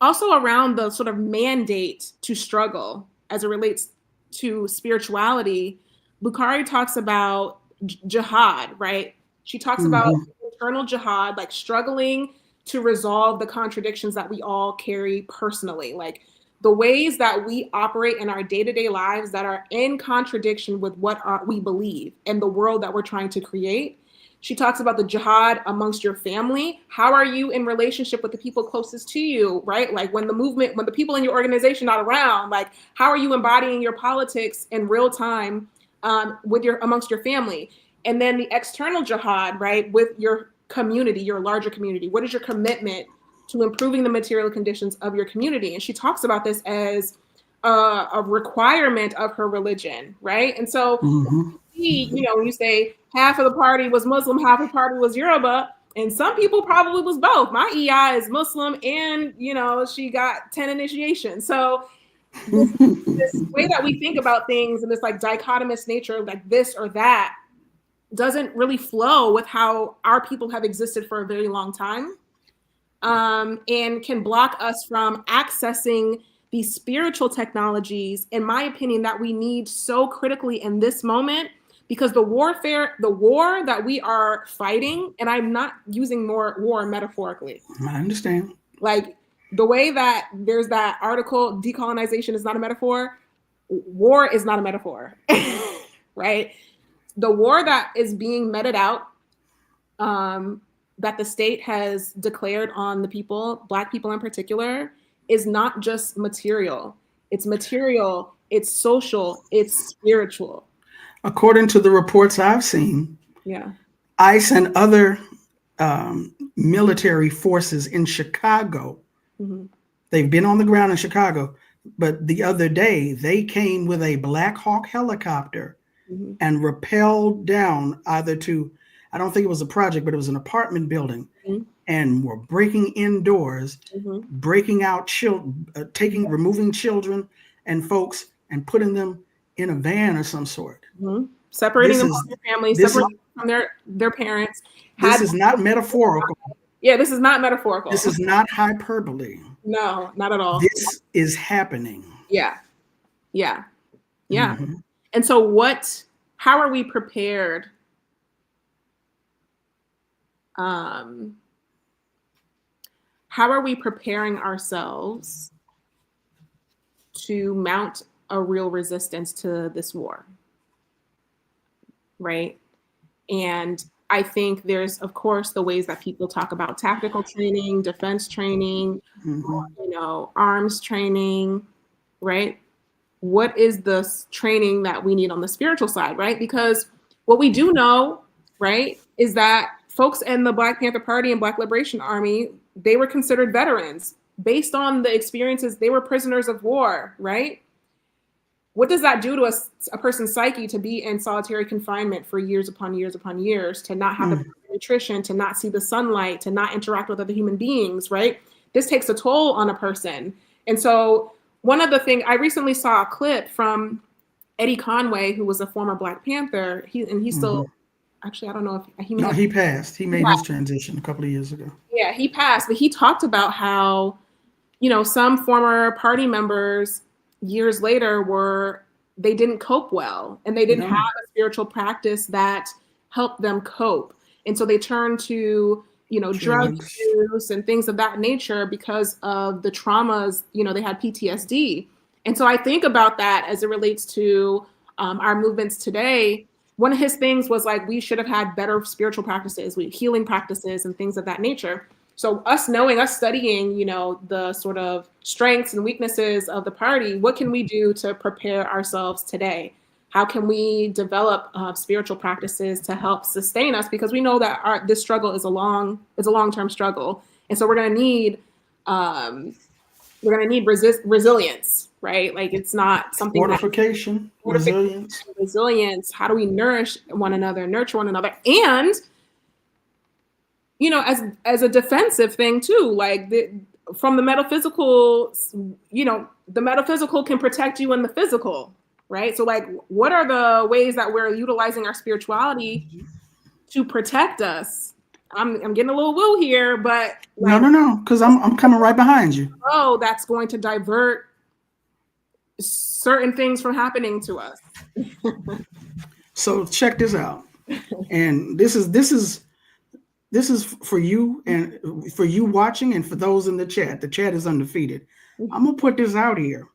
Also around the sort of mandate to struggle as it relates to spirituality, Bukhari talks about jihad, right? She talks about internal jihad, like struggling to resolve the contradictions that we all carry personally, like the ways that we operate in our day-to-day lives that are in contradiction with what we believe and the world that we're trying to create. She talks about the jihad amongst your family. How are you in relationship with the people closest to you, right? Like when the people in your organization are not around, like how are you embodying your politics in real time amongst your family? And then the external jihad, right, with your community, your larger community. What is your commitment to improving the material conditions of your community? And she talks about this as a requirement of her religion, right? And so, you know, when you say half of the party was Muslim, half of the party was Yoruba, and some people probably was both. My EI is Muslim, and you know, she got 10 initiations. So this way that we think about things and this like dichotomous nature, like this or that, doesn't really flow with how our people have existed for a very long time, and can block us from accessing these spiritual technologies, in my opinion, that we need so critically in this moment, because the war that we are fighting, and I'm not using war metaphorically. I understand. Like the way that there's that article, decolonization is not a metaphor. War is not a metaphor, right? The war that is being meted out, that the state has declared on the people, Black people in particular, is not just material. It's material, it's social, it's spiritual. According to the reports I've seen, ICE and other military forces in Chicago, they've been on the ground in Chicago, but the other day they came with a Black Hawk helicopter and rappelled down either to, I don't think it was a project, but it was an apartment building, and were breaking indoors, breaking out removing children and folks and putting them in a van of some sort. Separating them from their families, separating them from their parents. This is not metaphorical. Yeah, this is not metaphorical. This is not hyperbole. No, not at all. This is happening. Yeah. And so how are we prepared? How are we preparing ourselves to mount a real resistance to this war? Right? And I think there's, of course, the ways that people talk about tactical training, defense training, arms training, right? What is the training that we need on the spiritual side, right? Because what we do know, right, is that folks in the Black Panther Party and Black Liberation Army, they were considered veterans based on the experiences. They were prisoners of war, right? What does that do to a person's psyche to be in solitary confinement for years upon years upon years, to not have the nutrition, to not see the sunlight, to not interact with other human beings, right? This takes a toll on a person. And so one of the things, I recently saw a clip from Eddie Conway, who was a former Black Panther. He's still, actually, I don't know if he passed. He made his transition a couple of years ago. Yeah, he passed, but he talked about how, some former party members years later they didn't cope well, and they didn't have a spiritual practice that helped them cope. And so they turned to, drug use and things of that nature because of the traumas, they had PTSD. And so I think about that as it relates to our movements today. One of his things was like, we should have had better spiritual practices, healing practices and things of that nature. So us studying, the sort of strengths and weaknesses of the party, what can we do to prepare ourselves today? How can we develop spiritual practices to help sustain us? Because we know that this struggle is a long-term struggle. And so we're going to need resilience, right? Like it's not something fortification, resilience. How do we nourish one another, nurture one another? And as a defensive thing too, like from the metaphysical, the metaphysical can protect you in the physical, right? So like, what are the ways that we're utilizing our spirituality to protect us? I'm getting a little woo here, but like, no, because I'm coming right behind you. Oh, that's going to divert certain things from happening to us. So check this out, and this is for you and for you watching, and for those in the chat. The chat is undefeated. I'm gonna put this out here.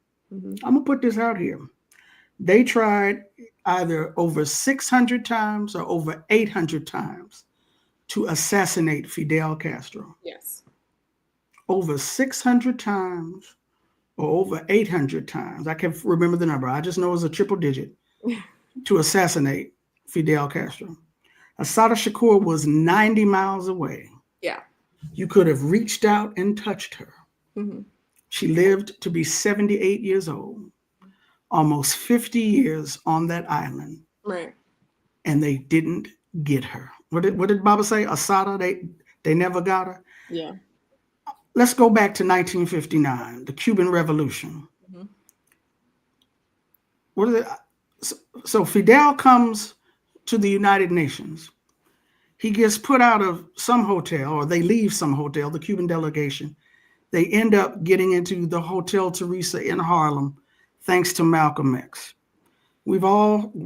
They tried either over 600 times or over 800 times to assassinate Fidel Castro. Yes. Over 600 times or over 800 times. I can't remember the number. I just know it was a triple digit to assassinate Fidel Castro. Assata Shakur was 90 miles away. Yeah. You could have reached out and touched her. Mm-hmm. She lived to be 78 years old, almost 50 years on that island. Right. And they didn't get her. What did Baba say? Assata, they never got her. Yeah. Let's go back to 1959, the Cuban Revolution. Mm-hmm. What is it? So Fidel comes to the United Nations. He gets put out of some hotel, or they leave some hotel, the Cuban delegation. They end up getting into the Hotel Teresa in Harlem, thanks to Malcolm X. We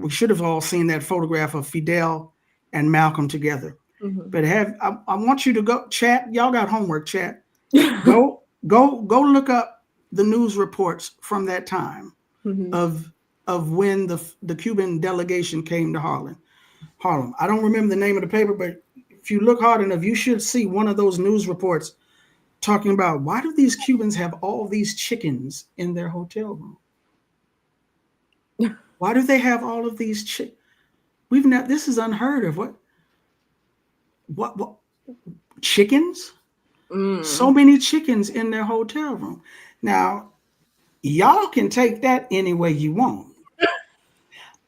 should have all seen that photograph of Fidel and Malcolm together. Mm-hmm. But I want you to go chat. Y'all got homework, chat. Go look up the news reports from that time mm-hmm. of when the Cuban delegation came to Harlem. I don't remember the name of the paper, but if you look hard enough, you should see one of those news reports talking about, why do these Cubans have all these chickens in their hotel room? Why do they have all of these chickens? This is unheard of. What chickens? So many chickens in their hotel room. Now, y'all can take that any way you want.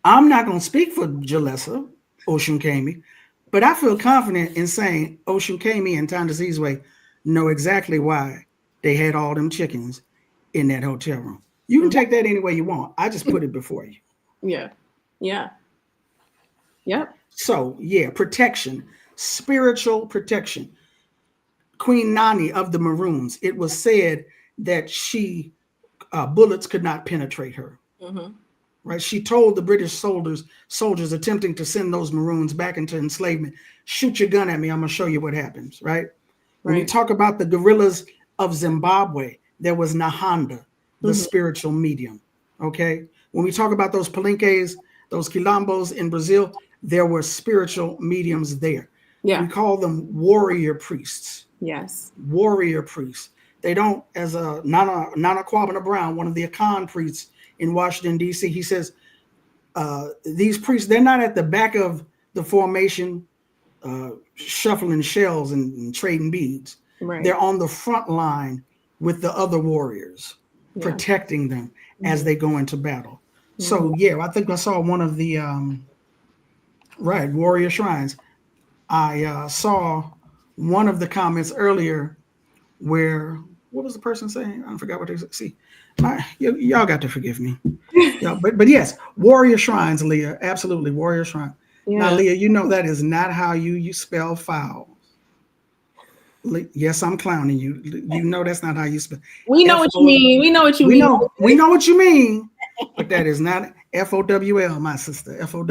I'm not going to speak for Jalessah, Òșúnkémi, but I feel confident in saying Òșúnkémi and Tandazizwe know exactly why they had all them chickens in that hotel room. You can take that any way you want. I just put it before you. Yeah. Yeah. Yep. So, yeah, protection, spiritual protection. Queen Nani of the Maroons, it was said that bullets could not penetrate her. Mm-hmm. Right? She told the British soldiers attempting to send those Maroons back into enslavement, shoot your gun at me, I'm going to show you what happens, right? When we talk about the guerrillas of Zimbabwe, there was Nahanda, the spiritual medium, okay? When we talk about those Palenques, those Quilombos in Brazil, there were spiritual mediums there. Yeah. We call them warrior priests. Yes. Warrior priests. They don't, as Nana Kwabena Brown, one of the Akan priests in Washington, D.C., he says, these priests, they're not at the back of the formation shuffling shells and trading beads. Right. They're on the front line with the other warriors, protecting them as they go into battle. So, yeah, I think I saw one of the, warrior shrines. I saw one of the comments earlier where, what was the person saying? I forgot what they said. See, y'all got to forgive me. Yeah, but yes, warrior shrines, Leah, absolutely, warrior shrine. Yeah. Now, Leah, you know that is not how you spell fowls. Yes, I'm clowning you. You know that's not how you spell. We know what you mean. We know what you mean. We know what you mean. But that is not FOWL, my sister. FOWL.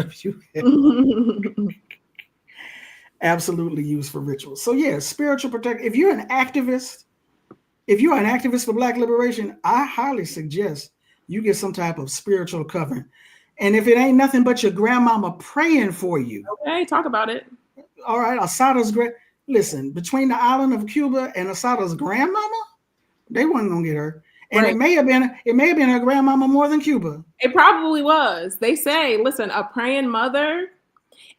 Absolutely used for rituals. So yeah, spiritual protection. If you're an activist for Black liberation, I highly suggest you get some type of spiritual covering. And if it ain't nothing but your grandmama praying for you. Okay, talk about it. All right, Assata's listen, between the island of Cuba and Assata's grandmama, they weren't gonna get her. And it may have been her grandmama more than Cuba. It probably was. They say, listen, a praying mother,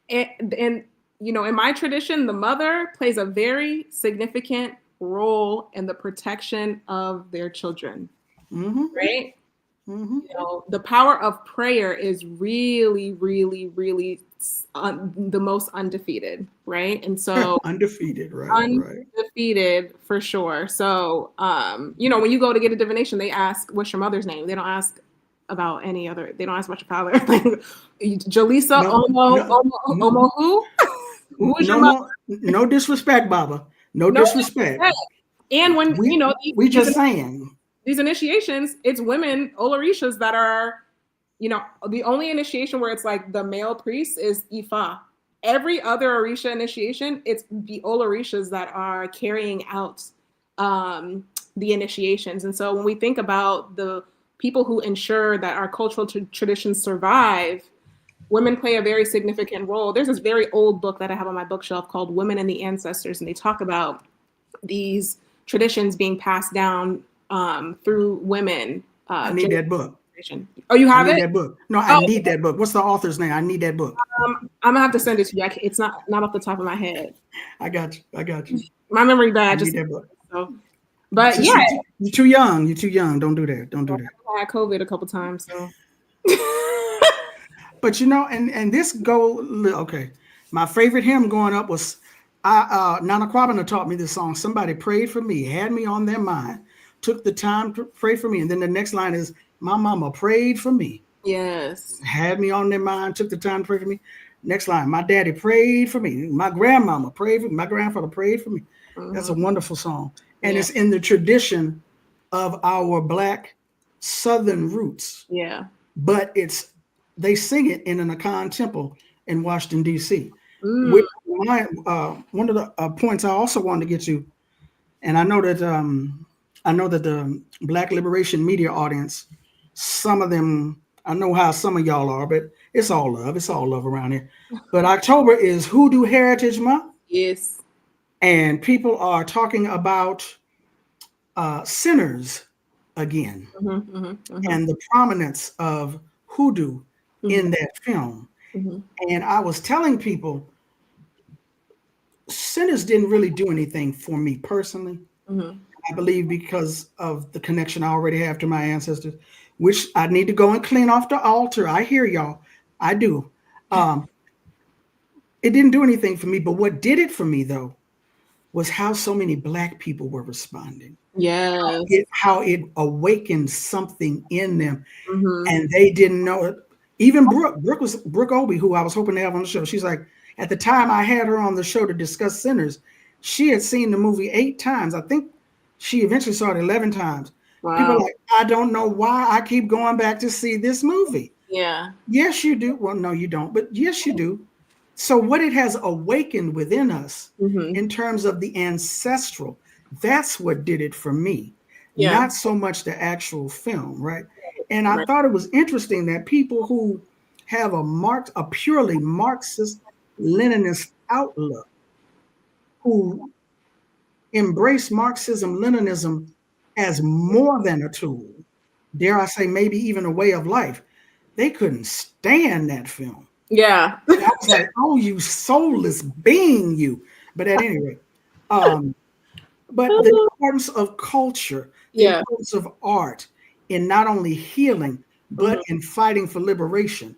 and you know, in my tradition, the mother plays a very significant role in the protection of their children. Mm-hmm. Right? Mm-hmm. You know, the power of prayer is really, really, really the most undefeated, right? And so undefeated, right? Undefeated for sure. So, you know, when you go to get a divination, they ask, "What's your mother's name?" They don't ask about any other. They don't ask about your father. Jalessah, Omo, who? Who's your mother? No disrespect, Baba. No disrespect. And when we just saying these initiations, it's women Olorishas that are, you know, the only initiation where it's like the male priest is Ifa. Every other Orisha initiation, it's the Olorishas that are carrying out the initiations. And so when we think about the people who ensure that our cultural traditions survive, women play a very significant role. There's this very old book that I have on my bookshelf called Women and the Ancestors, and they talk about these traditions being passed down through women. I need that book. Oh, you have I need it? that book. No, I need that book. What's the author's name? I need that book. I'm gonna have to send it to you. It's not off the top of my head. I got you. My memory bad. I need that book. So, but yeah, you're too young. You're too young. Don't do that. Don't do that. I had COVID a couple times, so. But you know, and this okay. My favorite hymn growing up was Nana Kwabena taught me this song. Somebody prayed for me, had me on their mind, took the time to pray for me. And then the next line is, my mama prayed for me. Yes. Had me on their mind, took the time to pray for me. Next line, my daddy prayed for me. My grandmama prayed for me. My grandfather prayed for me. Mm-hmm. That's a wonderful song. And it's in the tradition of our Black Southern roots. Yeah. But they sing it in an Akan temple in Washington, D.C. One of the points I also wanted to get to, and I know that the Black Liberation Media audience, some of them, I know how some of y'all are, but it's all love. It's all love around here. But October is Hoodoo Heritage Month. Yes. And people are talking about sinners again, and the prominence of hoodoo in that film. And I was telling people, sinners didn't really do anything for me personally. I believe because of the connection I already have to my ancestors, which I need to go and clean off the altar. I hear y'all. I do. It didn't do anything for me, but what did it for me though was how so many Black people were responding. Yes. How it awakened something in them, and they didn't know it. Even Brooke Obie, who I was hoping to have on the show. She's like, at the time I had her on the show to discuss Sinners, she had seen the movie 8 times. I think she eventually saw it 11 times. Wow. People are like, I don't know why I keep going back to see this movie. Yeah. Yes, you do. Well, no, you don't, but yes, you do. So what it has awakened within us in terms of the ancestral, that's what did it for me. Yeah. Not so much the actual film, right? And I thought it was interesting that people who have a purely Marxist Leninist outlook, who embrace Marxism Leninism as more than a tool, dare I say maybe even a way of life, they couldn't stand that film. Yeah. I was like, oh, you soulless being, you. But at any rate, but the importance of culture, the importance of art in not only healing, but in fighting for liberation,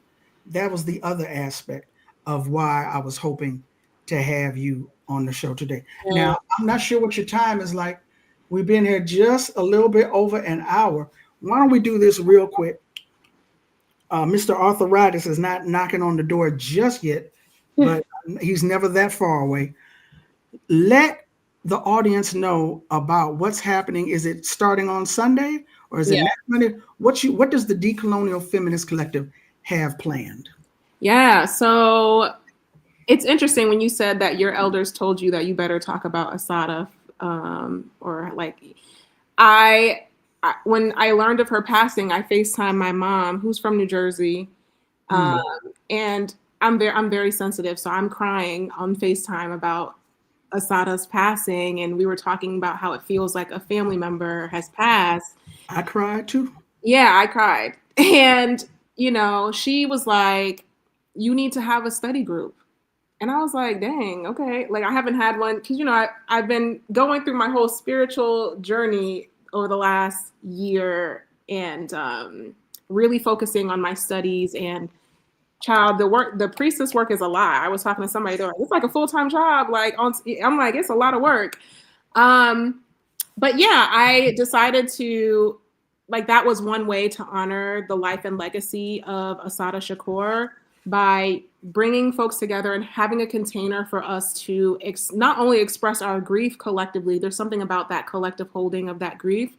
that was the other aspect of why I was hoping to have you on the show today. Now, I'm not sure what your time is like. We've been here just a little bit over an hour. Why don't we do this real quick? Mr. Arthritis is not knocking on the door just yet, but he's never that far away. Let the audience know about what's happening. Is it starting on Sunday or is it next Monday? What does the Decolonial Feminist Collective have planned? Yeah, so it's interesting when you said that your elders told you that you better talk about Assata, or like when I learned of her passing, I FaceTimed my mom, who's from New Jersey, and I'm very sensitive, so I'm crying on FaceTime about Assata's passing, and we were talking about how it feels like a family member has passed. I cried too. Yeah, I cried, and she was like, "You need to have a study group." And I was like, dang, okay. Like I haven't had one because, I've been going through my whole spiritual journey over the last year and really focusing on my studies and the priestess work is a lot. I was talking to somebody, they're like, it's like a full-time job. I'm like, it's a lot of work. But yeah, I decided to, that was one way to honor the life and legacy of Assata Shakur by bringing folks together and having a container for us to not only express our grief collectively, there's something about that collective holding of that grief.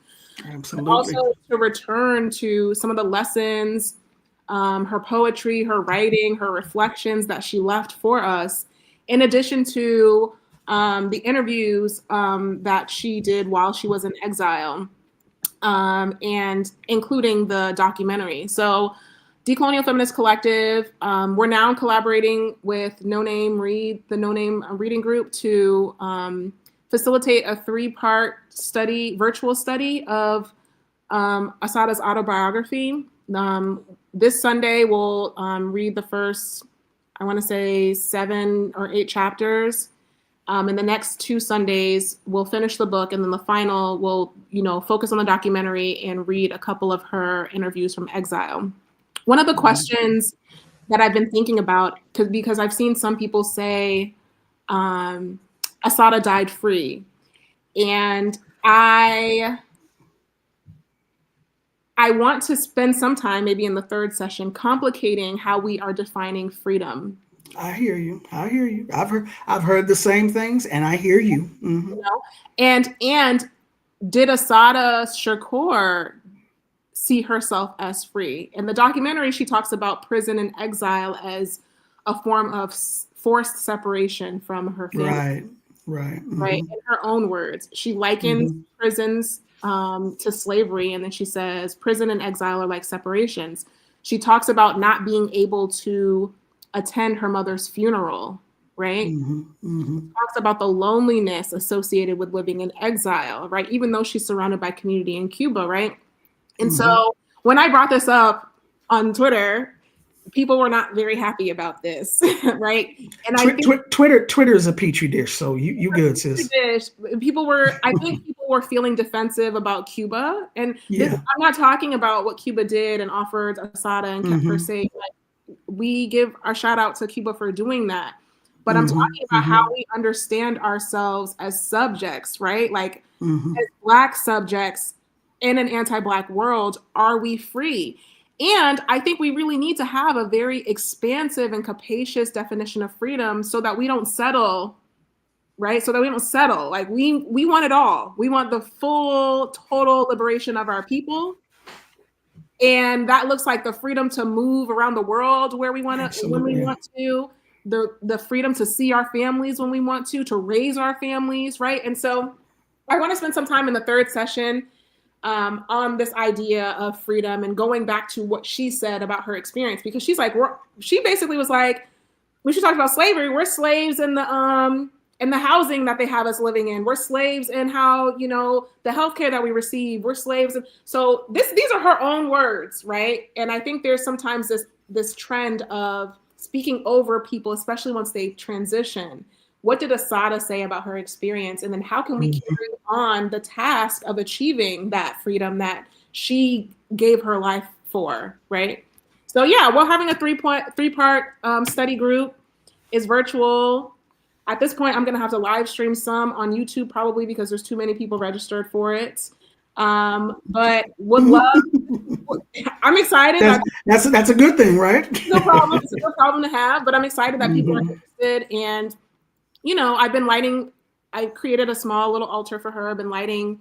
Absolutely. But also to return to some of the lessons, her poetry, her writing, her reflections that she left for us, in addition to the interviews that she did while she was in exile, and including the documentary. So Decolonial Feminist Collective. We're now collaborating with No Name Read, the No Name Reading Group, to facilitate a 3-part study, virtual study of Assata's autobiography. This Sunday, we'll read the first, I want to say 7 or 8 chapters. And the next 2 Sundays, we'll finish the book, and then the final, we'll focus on the documentary and read a couple of her interviews from exile. One of the questions that I've been thinking about, because I've seen some people say Assata died free, and I want to spend some time, maybe in the 3rd session, complicating how we are defining freedom. I hear you. I've heard the same things, and I hear you. Mm-hmm. And did Assata Shakur see herself as free? In the documentary, she talks about prison and exile as a form of forced separation from her family. Right. Mm-hmm. Right. In her own words, she likens prisons to slavery, and then she says prison and exile are like separations. She talks about not being able to attend her mother's funeral, right? Talks about the loneliness associated with living in exile, right? Even though she's surrounded by community in Cuba, right? And so when I brought this up on Twitter, people were not very happy about this, right? And I think Twitter is a petri dish, so you good, sis. People were feeling defensive about Cuba, and I'm not talking about what Cuba did and offered Assata and kept her safe. We give our shout out to Cuba for doing that. But I'm talking about how we understand ourselves as subjects, right? Like as Black subjects in an anti-Black world, are we free? And I think we really need to have a very expansive and capacious definition of freedom so that we don't settle, right? So that we don't settle. Like we want it all. We want the full, total liberation of our people. And that looks like the freedom to move around the world where we want to, when we want to, the freedom to see our families when we want to raise our families, right? And so I want to spend some time in the 3rd session on this idea of freedom and going back to what she said about her experience, because she's like, she basically was like, when she talked about slavery, we're slaves in the housing that they have us living in. We're slaves in how, the healthcare that we receive. We're slaves. So these are her own words, right? And I think there's sometimes this trend of speaking over people, especially once they transition. What did Assata say about her experience? And then how can we carry on the task of achieving that freedom that she gave her life for, right? So yeah, we're having a 3-part study group. It's virtual. At this point, I'm going to have to live stream some on YouTube probably because there's too many people registered for it. But would love. I'm excited. That's a good thing, right? No problem. It's no problem to have. But I'm excited that people are interested. And I've been lighting. I created a small little altar for her. I've been lighting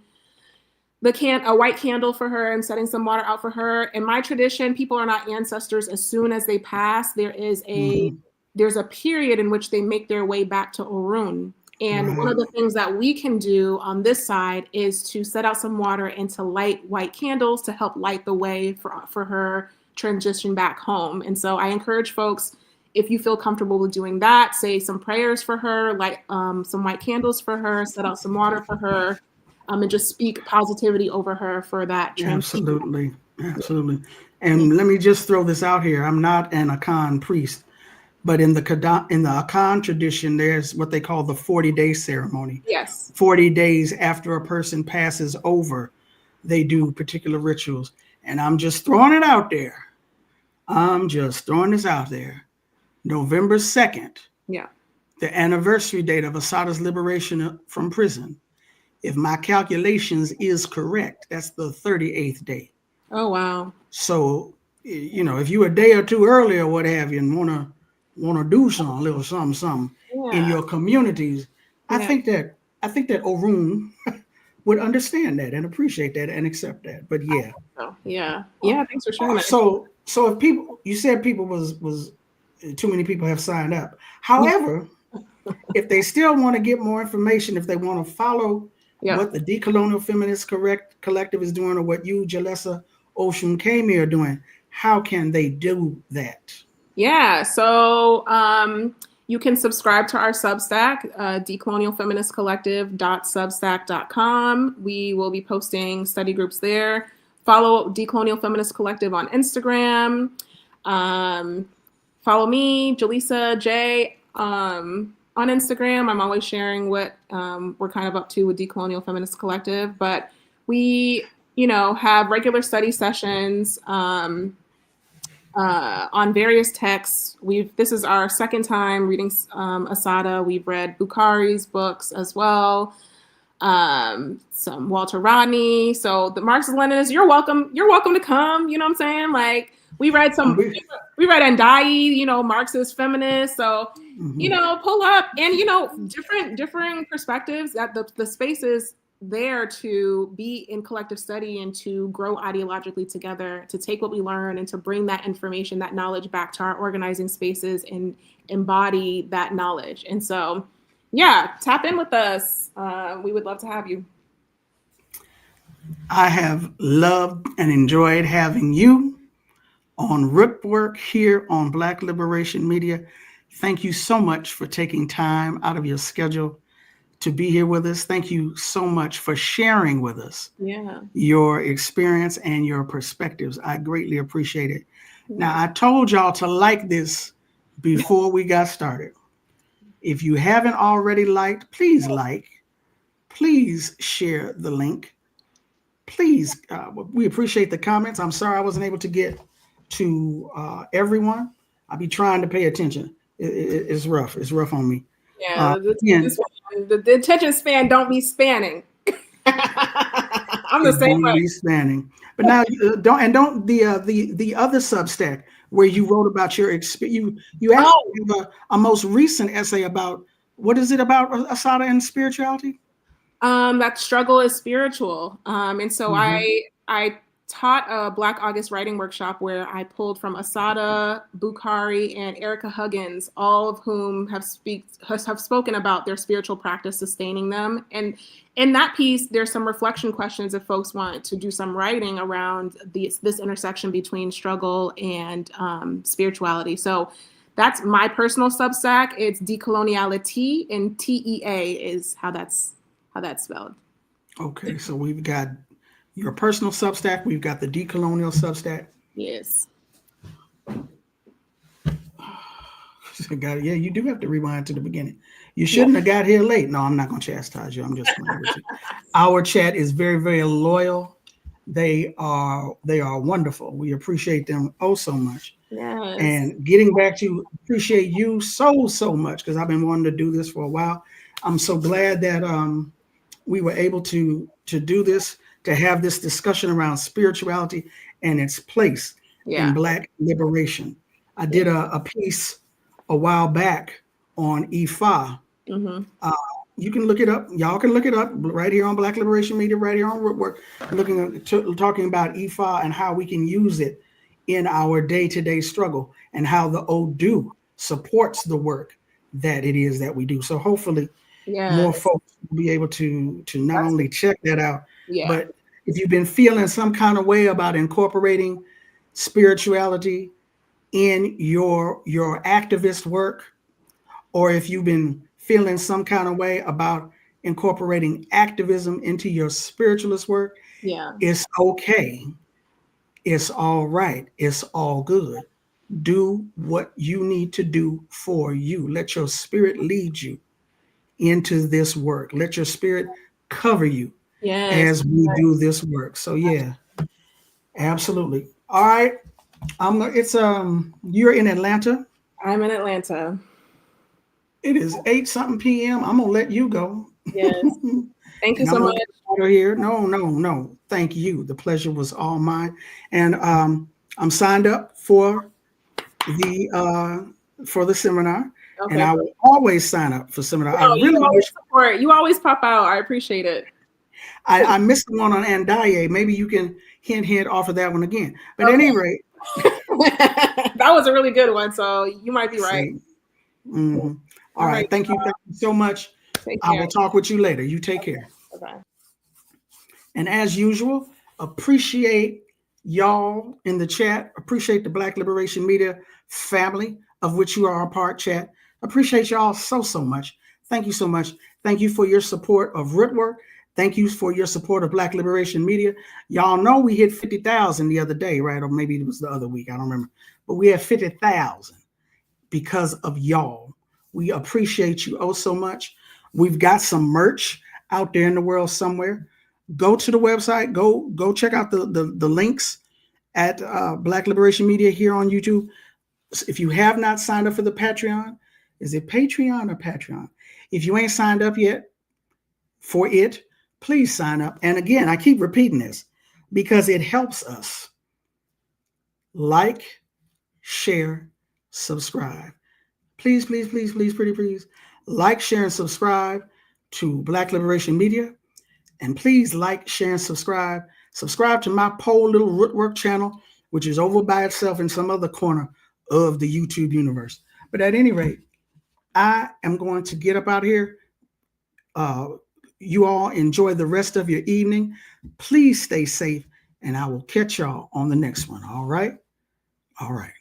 a white candle for her and setting some water out for her. In my tradition, people are not ancestors as soon as they pass. There's a period in which they make their way back to Òřún. And one of the things that we can do on this side is to set out some water and to light white candles to help light the way for her transition back home. And so I encourage folks, if you feel comfortable with doing that, say some prayers for her, light some white candles for her, set out some water for her, and just speak positivity over her for that transition. Absolutely. And let me just throw this out here. I'm not an Akan priest. But in the Akan tradition, there's what they call the 40-day ceremony. Yes. 40 days after a person passes over, they do particular rituals. And I'm just throwing it out there. November 2nd, the anniversary date of Assata's liberation from prison. If my calculations is correct, that's the 38th day. Oh, wow. So, if you a day or two early or what have you and want to do a little something in your communities, I think that Òřún would understand that and appreciate that and accept that. But thanks for sharing that. So if people, you said people was too many people have signed up. However, if they still want to get more information, if they want to follow what the Decolonial Feminist Collective is doing, or what you, Jalessah, Òșúnkémi are doing, how can they do that? Yeah, so you can subscribe to our Substack, decolonialfeministcollective.substack.com. We will be posting study groups there. Follow Decolonial Feminist Collective on Instagram. Follow me, Jalessah J, on Instagram. I'm always sharing what we're kind of up to with Decolonial Feminist Collective. But we, have regular study sessions on various texts. This is our second time reading Assata. We've read Bukhari's books as well, some Walter Rodney. So the Marxist-Leninists, you're welcome to come. You know what I'm saying? Like we read Ndai, Marxist feminist. So, pull up and, different perspectives that the space is there to be in collective study and to grow ideologically together, to take what we learn and to bring that information, that knowledge back to our organizing spaces and embody that knowledge. And so, tap in with us. We would love to have you. I have loved and enjoyed having you on Rip Work here on Black Liberation Media. Thank you so much for taking time out of your schedule to be here with us. Thank you so much for sharing with us your experience and your perspectives. I greatly appreciate it. Now, I told y'all to like this before we got started. If you haven't already liked, please like. Please share the link. Please, we appreciate the comments. I'm sorry I wasn't able to get to everyone. I'll be trying to pay attention. It's rough. It's rough on me. Yeah, the attention span don't be spanning. I'm the same way. Be spanning. But now don't the other Substack where you wrote about your experience. You actually have a most recent essay about, what is it about Assata and spirituality? That struggle is spiritual. And so I taught a Black August writing workshop where I pulled from Assata, Bukhari, and Erica Huggins, all of whom have spoken about their spiritual practice sustaining them. And in that piece, there's some reflection questions if folks want to do some writing around this intersection between struggle and spirituality. So that's my personal Substack. It's Decoloniality, and TEA is how that's spelled. Okay, so we've got your personal Substack. We've got the Decolonial Substack. Yes. You do have to rewind to the beginning. You shouldn't have got here late. No, I'm not going to chastise you. I'm just going to. Our chat is very, very loyal. They are wonderful. We appreciate them so much. Yes. And getting back to appreciate you so much, because I've been wanting to do this for a while. I'm so glad that we were able to do this, to have this discussion around spirituality and its place in Black liberation. I did a piece a while back on Ifa. You can look it up. Y'all can look it up right here on Black Liberation Media, right here on Work, talking about Ifa and how we can use it in our day-to-day struggle and how the Odu supports the work that it is that we do. So hopefully more folks will be able to not only check that out, but if you've been feeling some kind of way about incorporating spirituality in your activist work, or if you've been feeling some kind of way about incorporating activism into your spiritualist work, it's okay. It's all right. It's all good. Do what you need to do for you. Let your spirit lead you into this work. Let your spirit cover you as we do this work. So absolutely. All right. You're in Atlanta. I'm in Atlanta. It is 8-something p.m. I'm gonna let you go. Yes. Thank you so much. Here. No. Thank you. The pleasure was all mine. And I'm signed up for the seminar. Okay. And I will always sign up for seminar. I really support. You always pop out. I appreciate it. I missed the one on Andaye. Maybe you can hint offer that one again. But at any rate, that was a really good one. So you might be right. All right. Thank you so much. I will talk with you later. You take care. Bye-bye. And as usual, appreciate Y'all in the chat, appreciate the Black Liberation Media family, of which you are a part, chat. Appreciate y'all so much. Thank you so much. Thank you for your support of Rootwork. Thank you for your support of Black Liberation Media. Y'all know we hit 50,000 the other day, right? Or maybe it was the other week. I don't remember. But we had 50,000 because of y'all. We appreciate you oh so much. We've got some merch out there in the world somewhere. Go to the website. Go check out the links at Black Liberation Media here on YouTube. If you have not signed up for the Patreon, is it Patreon or Patreon? If you ain't signed up yet for it, please sign up. And again, I keep repeating this because it helps us. Like, share, subscribe. Please, please, please, please, pretty please. Like, share, and subscribe to Black Liberation Media. And please like, share, and subscribe. Subscribe to my poor little Rootwork channel, which is over by itself in some other corner of the YouTube universe. But at any rate, I am going to get up out here. You all enjoy the rest of your evening. Please stay safe, and I will catch y'all on the next one. All right? All right.